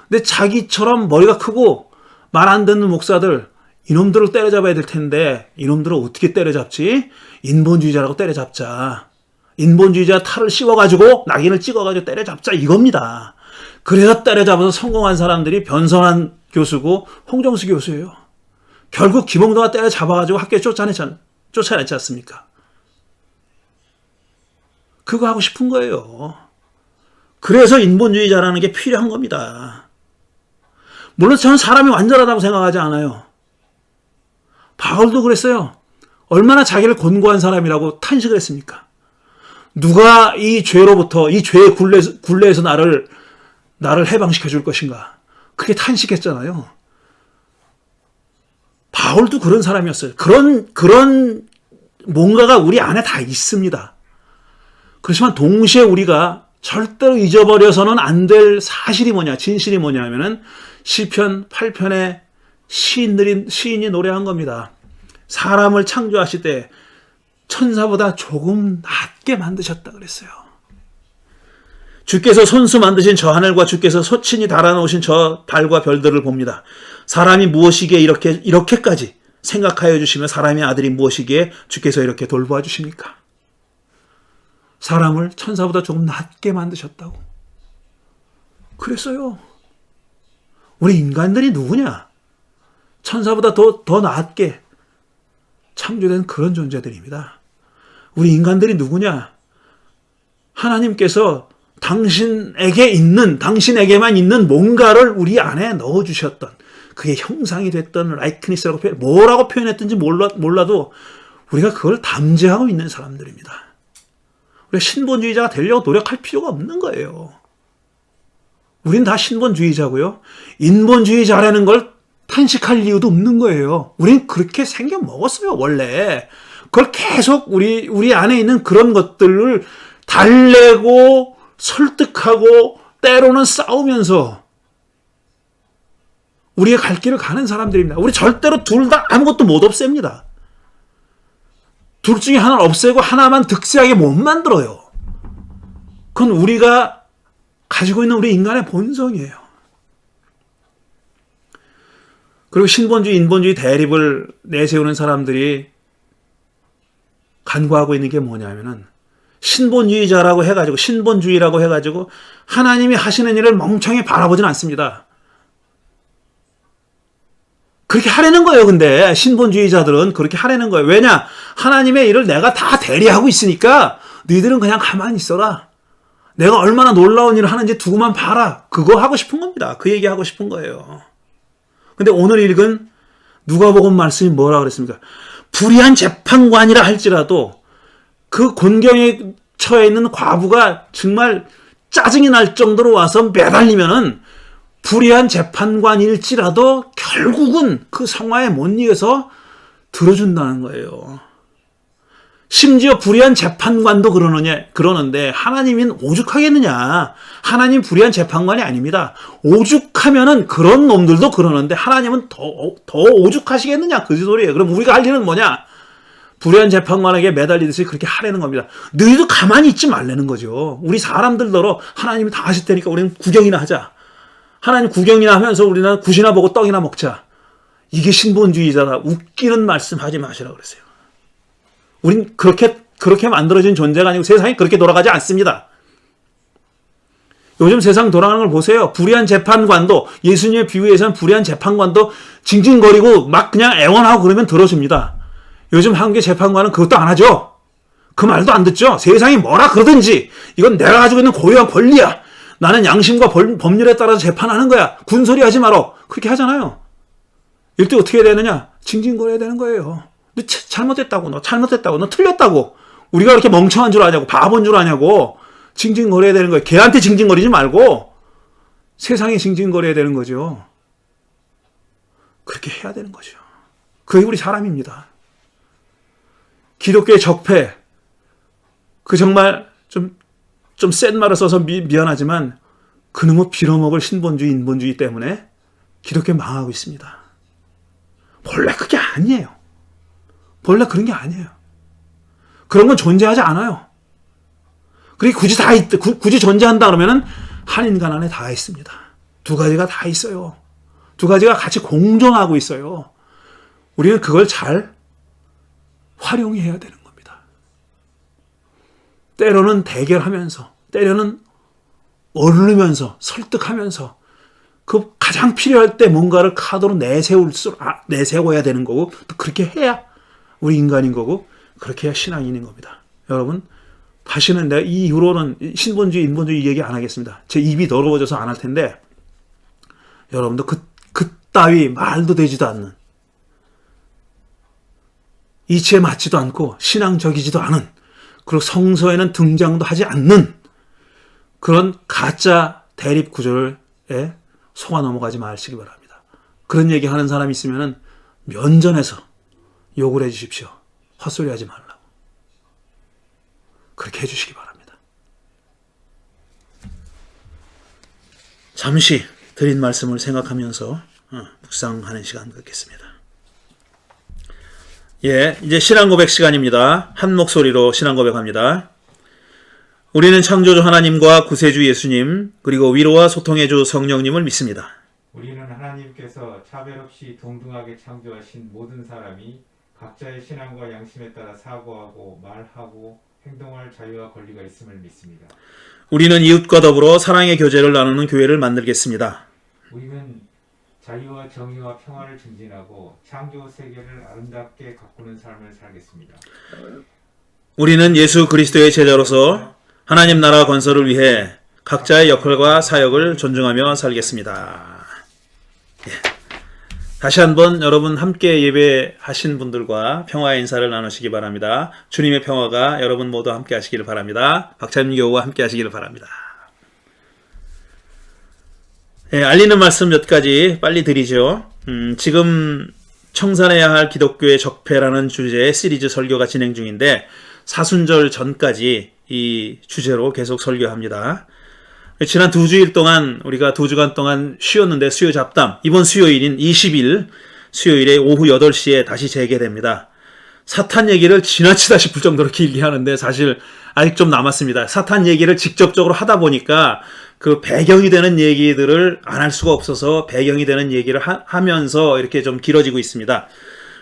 근데 자기처럼 머리가 크고 말 안 듣는 목사들 이놈들을 때려잡아야 될 텐데 이놈들을 어떻게 때려잡지? 인본주의자라고 때려잡자. 인본주의자 탈을 씌워가지고 낙인을 찍어가지고 때려잡자 이겁니다. 그래서 때려잡아서 성공한 사람들이 변선한 교수고 홍정수 교수예요. 결국 김홍도가 때려잡아가지고 학교에 쫓아냈지 않습니까? 그거 하고 싶은 거예요. 그래서 인본주의자라는 게 필요한 겁니다. 물론 저는 사람이 완전하다고 생각하지 않아요. 바울도 그랬어요. 얼마나 자기를 곤고한 사람이라고 탄식을 했습니까? 누가 이 죄로부터 이 죄의 굴레에서 나를 해방시켜 줄 것인가? 그게 탄식했잖아요. 바울도 그런 사람이었어요. 그런 뭔가가 우리 안에 다 있습니다. 그렇지만 동시에 우리가 절대로 잊어버려서는 안 될 사실이 뭐냐, 진실이 뭐냐 하면은 시편 8편에 시인이 노래한 겁니다. 사람을 창조하실 때 천사보다 조금 낮게 만드셨다 그랬어요. 주께서 손수 만드신 저 하늘과 주께서 소친히 달아놓으신 저 달과 별들을 봅니다. 사람이 무엇이기에 이렇게까지 생각하여 주시며 사람의 아들이 무엇이기에 주께서 이렇게 돌보아 주십니까? 사람을 천사보다 조금 낮게 만드셨다고. 그랬어요. 우리 인간들이 누구냐? 천사보다 더 낮게 창조된 그런 존재들입니다. 우리 인간들이 누구냐? 하나님께서 당신에게만 있는 뭔가를 우리 안에 넣어주셨던, 그게 형상이 됐던 라이크니스라고 뭐라고 표현했든지 몰라도 우리가 그걸 담재하고 있는 사람들입니다. 우리가 신본주의자가 되려고 노력할 필요가 없는 거예요. 우린 다 신본주의자고요. 인본주의자라는 걸 탄식할 이유도 없는 거예요. 우린 그렇게 생겨 먹었어요, 원래. 그걸 계속 우리 안에 있는 그런 것들을 달래고 설득하고 때로는 싸우면서 우리의 갈 길을 가는 사람들입니다. 우리 절대로 둘 다 아무것도 못 없앱니다. 둘 중에 하나를 없애고 하나만 득세하게 못 만들어요. 그건 우리가 가지고 있는 우리 인간의 본성이에요. 그리고 신본주의, 인본주의 대립을 내세우는 사람들이 간과하고 있는 게 뭐냐면은 신본주의자라고 해가지고 신본주의라고 해가지고 하나님이 하시는 일을 멍청히 바라보진 않습니다. 그렇게 하려는 거예요. 근데 신본주의자들은 그렇게 하려는 거예요. 왜냐? 하나님의 일을 내가 다 대리하고 있으니까 너희들은 그냥 가만히 있어라. 내가 얼마나 놀라운 일을 하는지 두고만 봐라. 그거 하고 싶은 겁니다. 그 얘기 하고 싶은 거예요. 근데 오늘 읽은 누가복음 말씀이 뭐라 그랬습니까? 불의한 재판관이라 할지라도 그 곤경에 처해 있는 과부가 정말 짜증이 날 정도로 와서 매달리면은 불의한 재판관일지라도 결국은 그 성화에 못 이겨서 들어준다는 거예요. 심지어 불의한 재판관도 그러는데 하나님은 오죽하겠느냐. 하나님 불의한 재판관이 아닙니다. 오죽하면은 그런 놈들도 그러는데 하나님은 더 오죽하시겠느냐. 그 소리예요. 그럼 우리가 할 일은 뭐냐? 불의한 재판관에게 매달리듯이 그렇게 하라는 겁니다. 너희도 가만히 있지 말라는 거죠. 우리 사람들더러 하나님이 다 하실 테니까 우리는 구경이나 하자. 하나님 구경이나 하면서 우리는 굿이나 보고 떡이나 먹자. 이게 신본주의자다. 웃기는 말씀 하지 마시라고 그랬어요. 우린 그렇게 만들어진 존재가 아니고 세상이 그렇게 돌아가지 않습니다. 요즘 세상 돌아가는 걸 보세요. 불의한 재판관도, 예수님의 비유에서는 불의한 재판관도 징징거리고 막 그냥 애원하고 그러면 들어줍니다. 요즘 한국의 재판관은 그것도 안 하죠. 그 말도 안 듣죠. 세상이 뭐라 그러든지 이건 내가 가지고 있는 고유한 권리야. 나는 양심과 법률에 따라서 재판하는 거야. 군소리 하지 마라. 그렇게 하잖아요. 이때 어떻게 해야 되느냐? 징징거려야 되는 거예요. 너 잘못했다고, 너 잘못했다고, 너 틀렸다고. 우리가 그렇게 멍청한 줄 아냐고, 바본 줄 아냐고. 징징거려야 되는 거예요. 걔한테 징징거리지 말고 세상에 징징거려야 되는 거죠. 그렇게 해야 되는 거죠. 그게 우리 사람입니다. 기독교의 적폐, 그 정말 좀 센 말을 써서 미안하지만 그놈의 빌어먹을 신본주의, 인본주의 때문에 기독교 망하고 있습니다. 본래 그게 아니에요. 본래 그런 게 아니에요. 그런 건 존재하지 않아요. 그리고 굳이 존재한다 그러면은 한 인간 안에 다 있습니다. 두 가지가 다 있어요. 두 가지가 같이 공존하고 있어요. 우리는 그걸 잘 활용해야 되는 겁니다. 때로는 대결하면서, 때로는 어르면서, 설득하면서, 그 가장 필요할 때 뭔가를 카드로 내세워야 되는 거고, 또 그렇게 해야 우리 인간인 거고, 그렇게 해야 신앙인인 겁니다. 여러분, 다시는 내가 이 이후로는 신본주의, 인본주의 얘기 안 하겠습니다. 제 입이 더러워져서 안 할 텐데, 여러분도 그따위 말도 되지도 않는, 이치에 맞지도 않고 신앙적이지도 않은, 그리고 성서에는 등장도 하지 않는 그런 가짜 대립 구조에 속아 넘어가지 마시기 바랍니다. 그런 얘기 하는 사람이 있으면 면전에서 욕을 해 주십시오. 헛소리 하지 말라고. 그렇게 해 주시기 바랍니다. 잠시 드린 말씀을 생각하면서 묵상하는 시간 갖겠습니다. 예, 이제 신앙 고백 시간입니다. 한 목소리로 신앙 고백합니다. 우리는 창조주 하나님과 구세주 예수님, 그리고 위로와 소통의 주 성령님을 믿습니다. 우리는 하나님께서 차별 없이 동등하게 창조하신 모든 사람이 각자의 신앙과 양심에 따라 사고하고 말하고 행동할 자유와 권리가 있음을 믿습니다. 우리는 이웃과 더불어 사랑의 교제를 나누는 교회를 만들겠습니다. 우리는 자유와 정의와 평화를 증진하고 창조 세계를 아름답게 가꾸는 삶을 살겠습니다. 우리는 예수 그리스도의 제자로서 하나님 나라 건설을 위해 각자의 역할과 사역을 존중하며 살겠습니다. 예. 다시 한번 여러분 함께 예배하신 분들과 평화의 인사를 나누시기 바랍니다. 주님의 평화가 여러분 모두 함께 하시기를 바랍니다. 박찬민 교우와 함께 하시기를 바랍니다. 예, 알리는 말씀 몇 가지 빨리 드리죠. 지금 청산해야 할 기독교의 적폐라는 주제의 시리즈 설교가 진행 중인데 사순절 전까지 이 주제로 계속 설교합니다. 지난 2주일 동안 우리가 2주간 동안 쉬었는데 수요 잡담, 이번 수요일인 20일 수요일에 오후 8시에 다시 재개됩니다. 사탄 얘기를 지나치다 싶을 정도로 길게 하는데 사실 아직 좀 남았습니다. 사탄 얘기를 직접적으로 하다 보니까 그 배경이 되는 얘기들을 안 할 수가 없어서 배경이 되는 얘기를 하면서 이렇게 좀 길어지고 있습니다.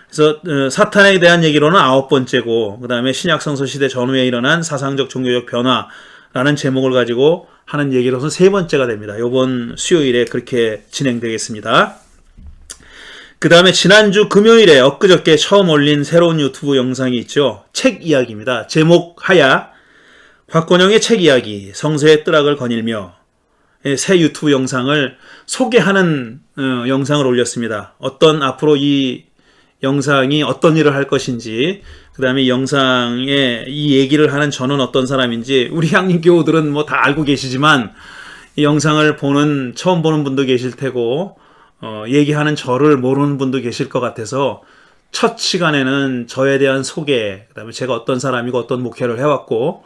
그래서 사탄에 대한 얘기로는 9번째고 그 다음에 신약성서 시대 전후에 일어난 사상적 종교적 변화라는 제목을 가지고 하는 얘기로서 3번째가 됩니다. 이번 수요일에 그렇게 진행되겠습니다. 그 다음에 지난주 금요일에 엊그저께 처음 올린 새로운 유튜브 영상이 있죠. 책 이야기입니다. 제목 하야 곽건영의 책 이야기 성서의 뜨락을 거닐며 새 유튜브 영상을 소개하는 영상을 올렸습니다. 앞으로 이 영상이 어떤 일을 할 것인지, 그 다음에 이 영상에 이 얘기를 하는 저는 어떤 사람인지, 우리 향림교우들은 뭐 다 알고 계시지만, 이 영상을 처음 보는 분도 계실 테고, 얘기하는 저를 모르는 분도 계실 것 같아서, 첫 시간에는 저에 대한 소개, 그 다음에 제가 어떤 사람이고 어떤 목회를 해왔고,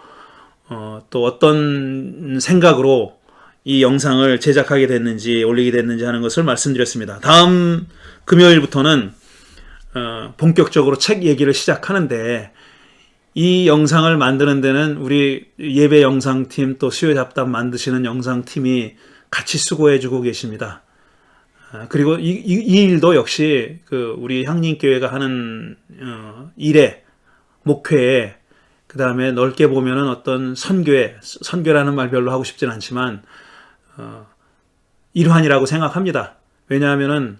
또 어떤 생각으로 이 영상을 제작하게 됐는지, 올리게 됐는지 하는 것을 말씀드렸습니다. 다음 금요일부터는 본격적으로 책 얘기를 시작하는데 이 영상을 만드는 데는 우리 예배 영상팀 또 수요 잡담 만드시는 영상팀이 같이 수고해주고 계십니다. 그리고 이 일도 역시 우리 향림교회가 하는 일에 목회에 그 다음에 넓게 보면은 어떤 선교라는 말 별로 하고 싶진 않지만 일환이라고 생각합니다. 왜냐하면은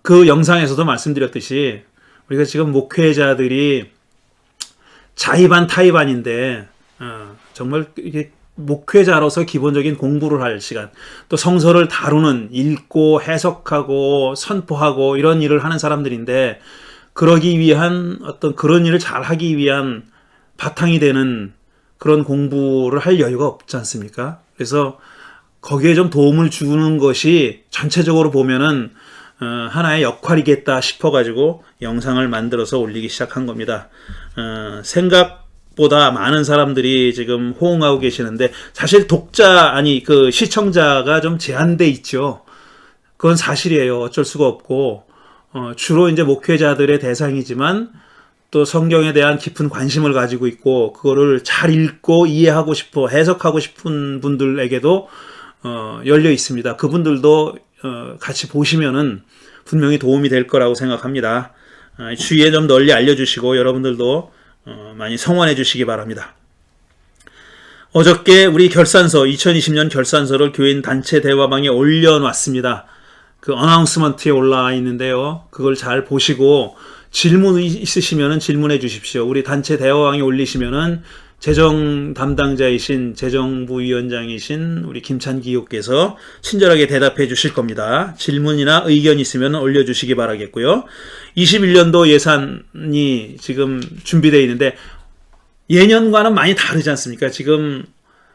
그 영상에서도 말씀드렸듯이 우리가 지금 목회자들이 자의반 타의반인데 정말 이게 목회자로서 기본적인 공부를 할 시간, 또 성서를 다루는, 읽고 해석하고 선포하고 이런 일을 하는 사람들인데 그러기 위한 어떤 그런 일을 잘 하기 위한 바탕이 되는 그런 공부를 할 여유가 없지 않습니까? 그래서 거기에 좀 도움을 주는 것이 전체적으로 보면은 하나의 역할이겠다 싶어가지고 영상을 만들어서 올리기 시작한 겁니다. 생각보다 많은 사람들이 지금 호응하고 계시는데 사실 시청자가 좀 제한돼 있죠. 그건 사실이에요. 어쩔 수가 없고 주로 이제 목회자들의 대상이지만 또 성경에 대한 깊은 관심을 가지고 있고 그거를 잘 읽고 이해하고 싶어 해석하고 싶은 분들에게도 열려 있습니다. 그분들도 같이 보시면은 분명히 도움이 될 거라고 생각합니다. 주위에 좀 널리 알려주시고 여러분들도 많이 성원해 주시기 바랍니다. 어저께 우리 2020년 결산서를 교인 단체 대화방에 올려놨습니다. 그 어나운스먼트에 올라와 있는데요. 그걸 잘 보시고 질문 있으시면은 질문해 주십시오. 우리 단체 대화방에 올리시면은 재정 담당자이신 재정부위원장이신 우리 김찬기 의원께서 친절하게 대답해 주실 겁니다. 질문이나 의견 있으면 올려주시기 바라겠고요. 21년도 예산이 지금 준비되어 있는데 예년과는 많이 다르지 않습니까? 지금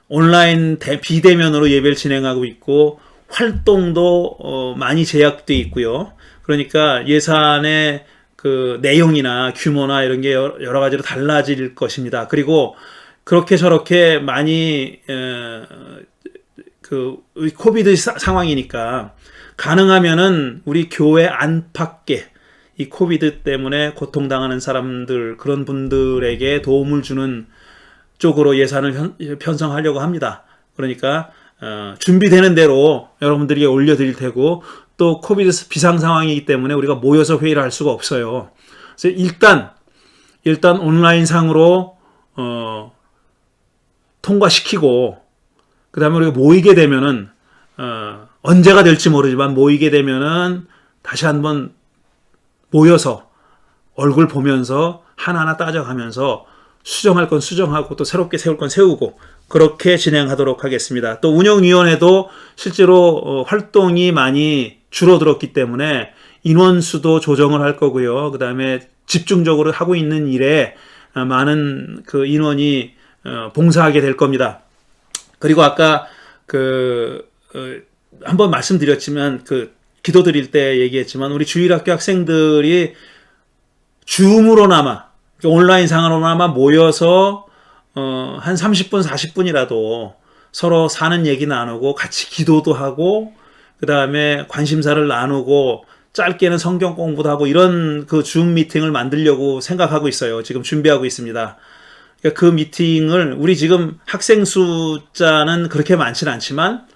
온라인 비대면으로 예배를 진행하고 있고 활동도 많이 제약되어 있고요. 그러니까 예산의 그 내용이나 규모나 이런 게 여러 가지로 달라질 것입니다. 그리고 그렇게 저렇게 많이 코비드 상황이니까 가능하면은 우리 교회 안팎에 이 코비드 때문에 고통당하는 사람들 그런 분들에게 도움을 주는 쪽으로 예산을 편성하려고 합니다. 그러니까 준비되는 대로 여러분들에게 올려드릴 테고 또 코비드 비상 상황이기 때문에 우리가 모여서 회의를 할 수가 없어요. 그래서 일단 온라인 상으로 통과시키고 그 다음에 우리가 모이게 되면은 언제가 될지 모르지만 모이게 되면은 다시 한번 모여서 얼굴 보면서 하나하나 따져가면서 수정할 건 수정하고 또 새롭게 세울 건 세우고 그렇게 진행하도록 하겠습니다. 또 운영위원회도 실제로 활동이 많이 줄어들었기 때문에 인원수도 조정을 할 거고요. 그 다음에 집중적으로 하고 있는 일에 많은 그 인원이 봉사하게 될 겁니다. 그리고 아까 한번 말씀드렸지만 기도드릴 때 얘기했지만 우리 주일학교 학생들이 줌으로나마 온라인 상으로나마 모여서 한 30분, 40분이라도 서로 사는 얘기 나누고 같이 기도도 하고 그 다음에 관심사를 나누고 짧게는 성경 공부도 하고 이런 그 줌 미팅을 만들려고 생각하고 있어요. 지금 준비하고 있습니다. 그러니까 그 미팅을 우리 지금 학생 숫자는 그렇게 많지는 않지만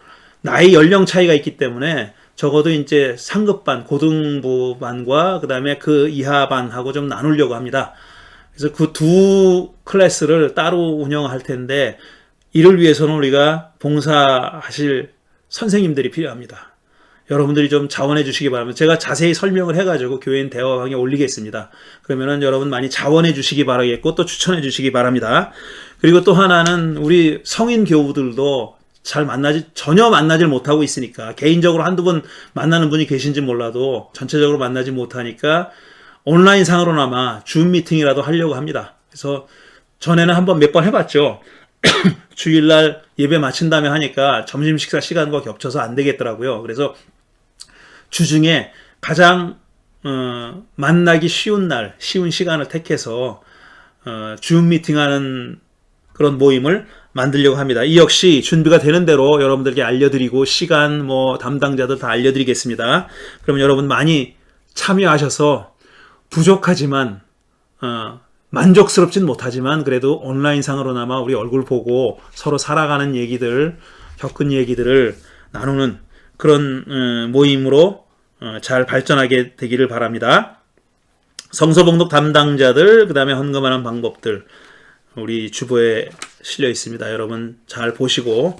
나이 연령 차이가 있기 때문에 적어도 이제 상급반, 고등부반과 그 다음에 그 이하반하고 좀 나누려고 합니다. 그래서 그 두 클래스를 따로 운영할 텐데 이를 위해서는 우리가 봉사하실 선생님들이 필요합니다. 여러분들이 좀 자원해 주시기 바랍니다. 제가 자세히 설명을 해가지고 교회인 대화방에 올리겠습니다. 그러면은 여러분 많이 자원해 주시기 바라겠고 또 추천해 주시기 바랍니다. 그리고 또 하나는 우리 성인 교우들도 전혀 만나질 못하고 있으니까 개인적으로 한두 번 만나는 분이 계신지 몰라도 전체적으로 만나지 못하니까 온라인 상으로나마 줌 미팅이라도 하려고 합니다. 그래서 전에는 한번 몇 번 해봤죠. 주일날 예배 마친 다음에 하니까 점심 식사 시간과 겹쳐서 안 되겠더라고요. 그래서 주중에 가장 만나기 쉬운 날, 쉬운 시간을 택해서 줌 미팅하는 그런 모임을 만들려고 합니다. 이 역시 준비가 되는 대로 여러분들께 알려드리고 시간 담당자들 다 알려드리겠습니다. 그러면 여러분 많이 참여하셔서 부족하지만 만족스럽진 못하지만 그래도 온라인상으로나마 우리 얼굴 보고 서로 살아가는 얘기들, 겪은 얘기들을 나누는 그런 모임으로 잘 발전하게 되기를 바랍니다. 성서봉독 담당자들, 그 다음에 헌금하는 방법들 우리 주보에 실려 있습니다. 여러분 잘 보시고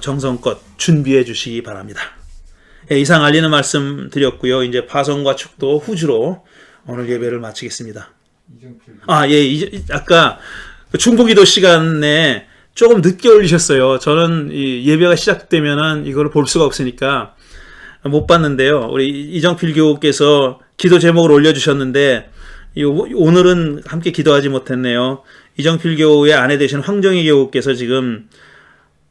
정성껏 준비해 주시기 바랍니다. 이상 알리는 말씀 드렸고요. 이제 파송과 축도 후주로 오늘 예배를 마치겠습니다. 아까 중보기도 시간에 조금 늦게 올리셨어요. 저는 이 예배가 시작되면은 이걸 볼 수가 없으니까 못 봤는데요. 우리 이정필 교우께서 기도 제목을 올려주셨는데 오늘은 함께 기도하지 못했네요. 이정필 교우의 아내 되신 황정희 교우께서 지금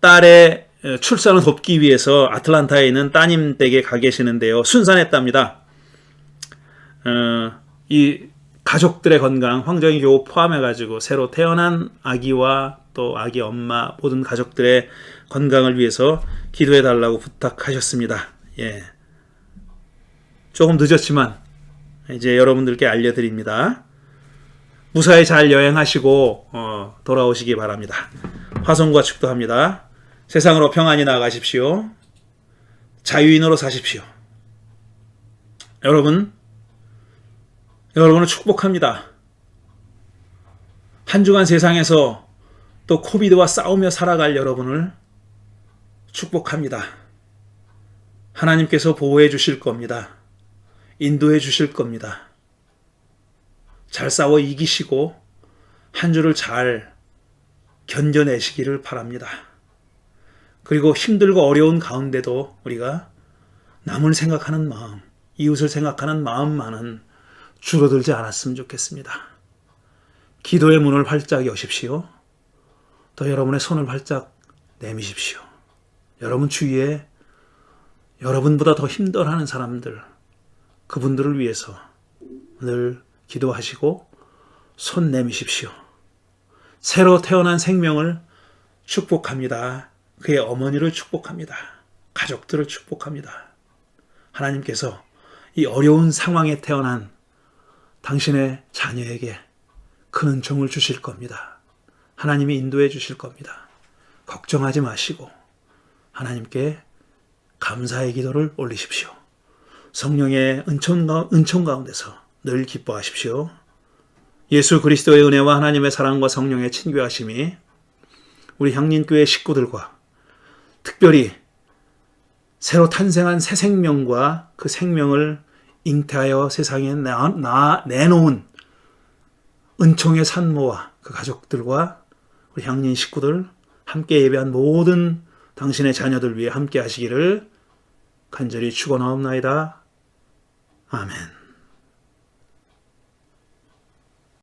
딸의 출산을 돕기 위해서 아틀란타에 있는 따님 댁에 가 계시는데요. 순산했답니다. 이 가족들의 건강, 황정희 교우 포함해가지고 새로 태어난 아기와 또 아기 엄마 모든 가족들의 건강을 위해서 기도해달라고 부탁하셨습니다. 예. 조금 늦었지만 이제 여러분들께 알려드립니다. 무사히 잘 여행하시고 돌아오시기 바랍니다. 화성과 축도합니다. 세상으로 평안히 나아가십시오. 자유인으로 사십시오. 여러분을 축복합니다. 한 주간 세상에서 또 코비드와 싸우며 살아갈 여러분을 축복합니다. 하나님께서 보호해 주실 겁니다. 인도해 주실 겁니다. 잘 싸워 이기시고 한 주를 잘 견뎌내시기를 바랍니다. 그리고 힘들고 어려운 가운데도 우리가 남을 생각하는 마음, 이웃을 생각하는 마음만은 줄어들지 않았으면 좋겠습니다. 기도의 문을 활짝 여십시오. 또 여러분의 손을 활짝 내미십시오. 여러분 주위에 여러분보다 더 힘들어하는 사람들, 그분들을 위해서 늘 기도하시고 손 내미십시오. 새로 태어난 생명을 축복합니다. 그의 어머니를 축복합니다. 가족들을 축복합니다. 하나님께서 이 어려운 상황에 태어난 당신의 자녀에게 큰 은총을 주실 겁니다. 하나님이 인도해 주실 겁니다. 걱정하지 마시고 하나님께 감사의 기도를 올리십시오. 성령의 은총 가운데서 늘 기뻐하십시오. 예수 그리스도의 은혜와 하나님의 사랑과 성령의 친교하심이 우리 향린교회 식구들과 특별히 새로 탄생한 새 생명과 그 생명을 잉태하여 세상에 내놓은 은총의 산모와 그 가족들과 우리 향린 식구들 함께 예배한 모든 당신의 자녀들 위해 함께 하시기를 간절히 축원하옵나이다. 아멘.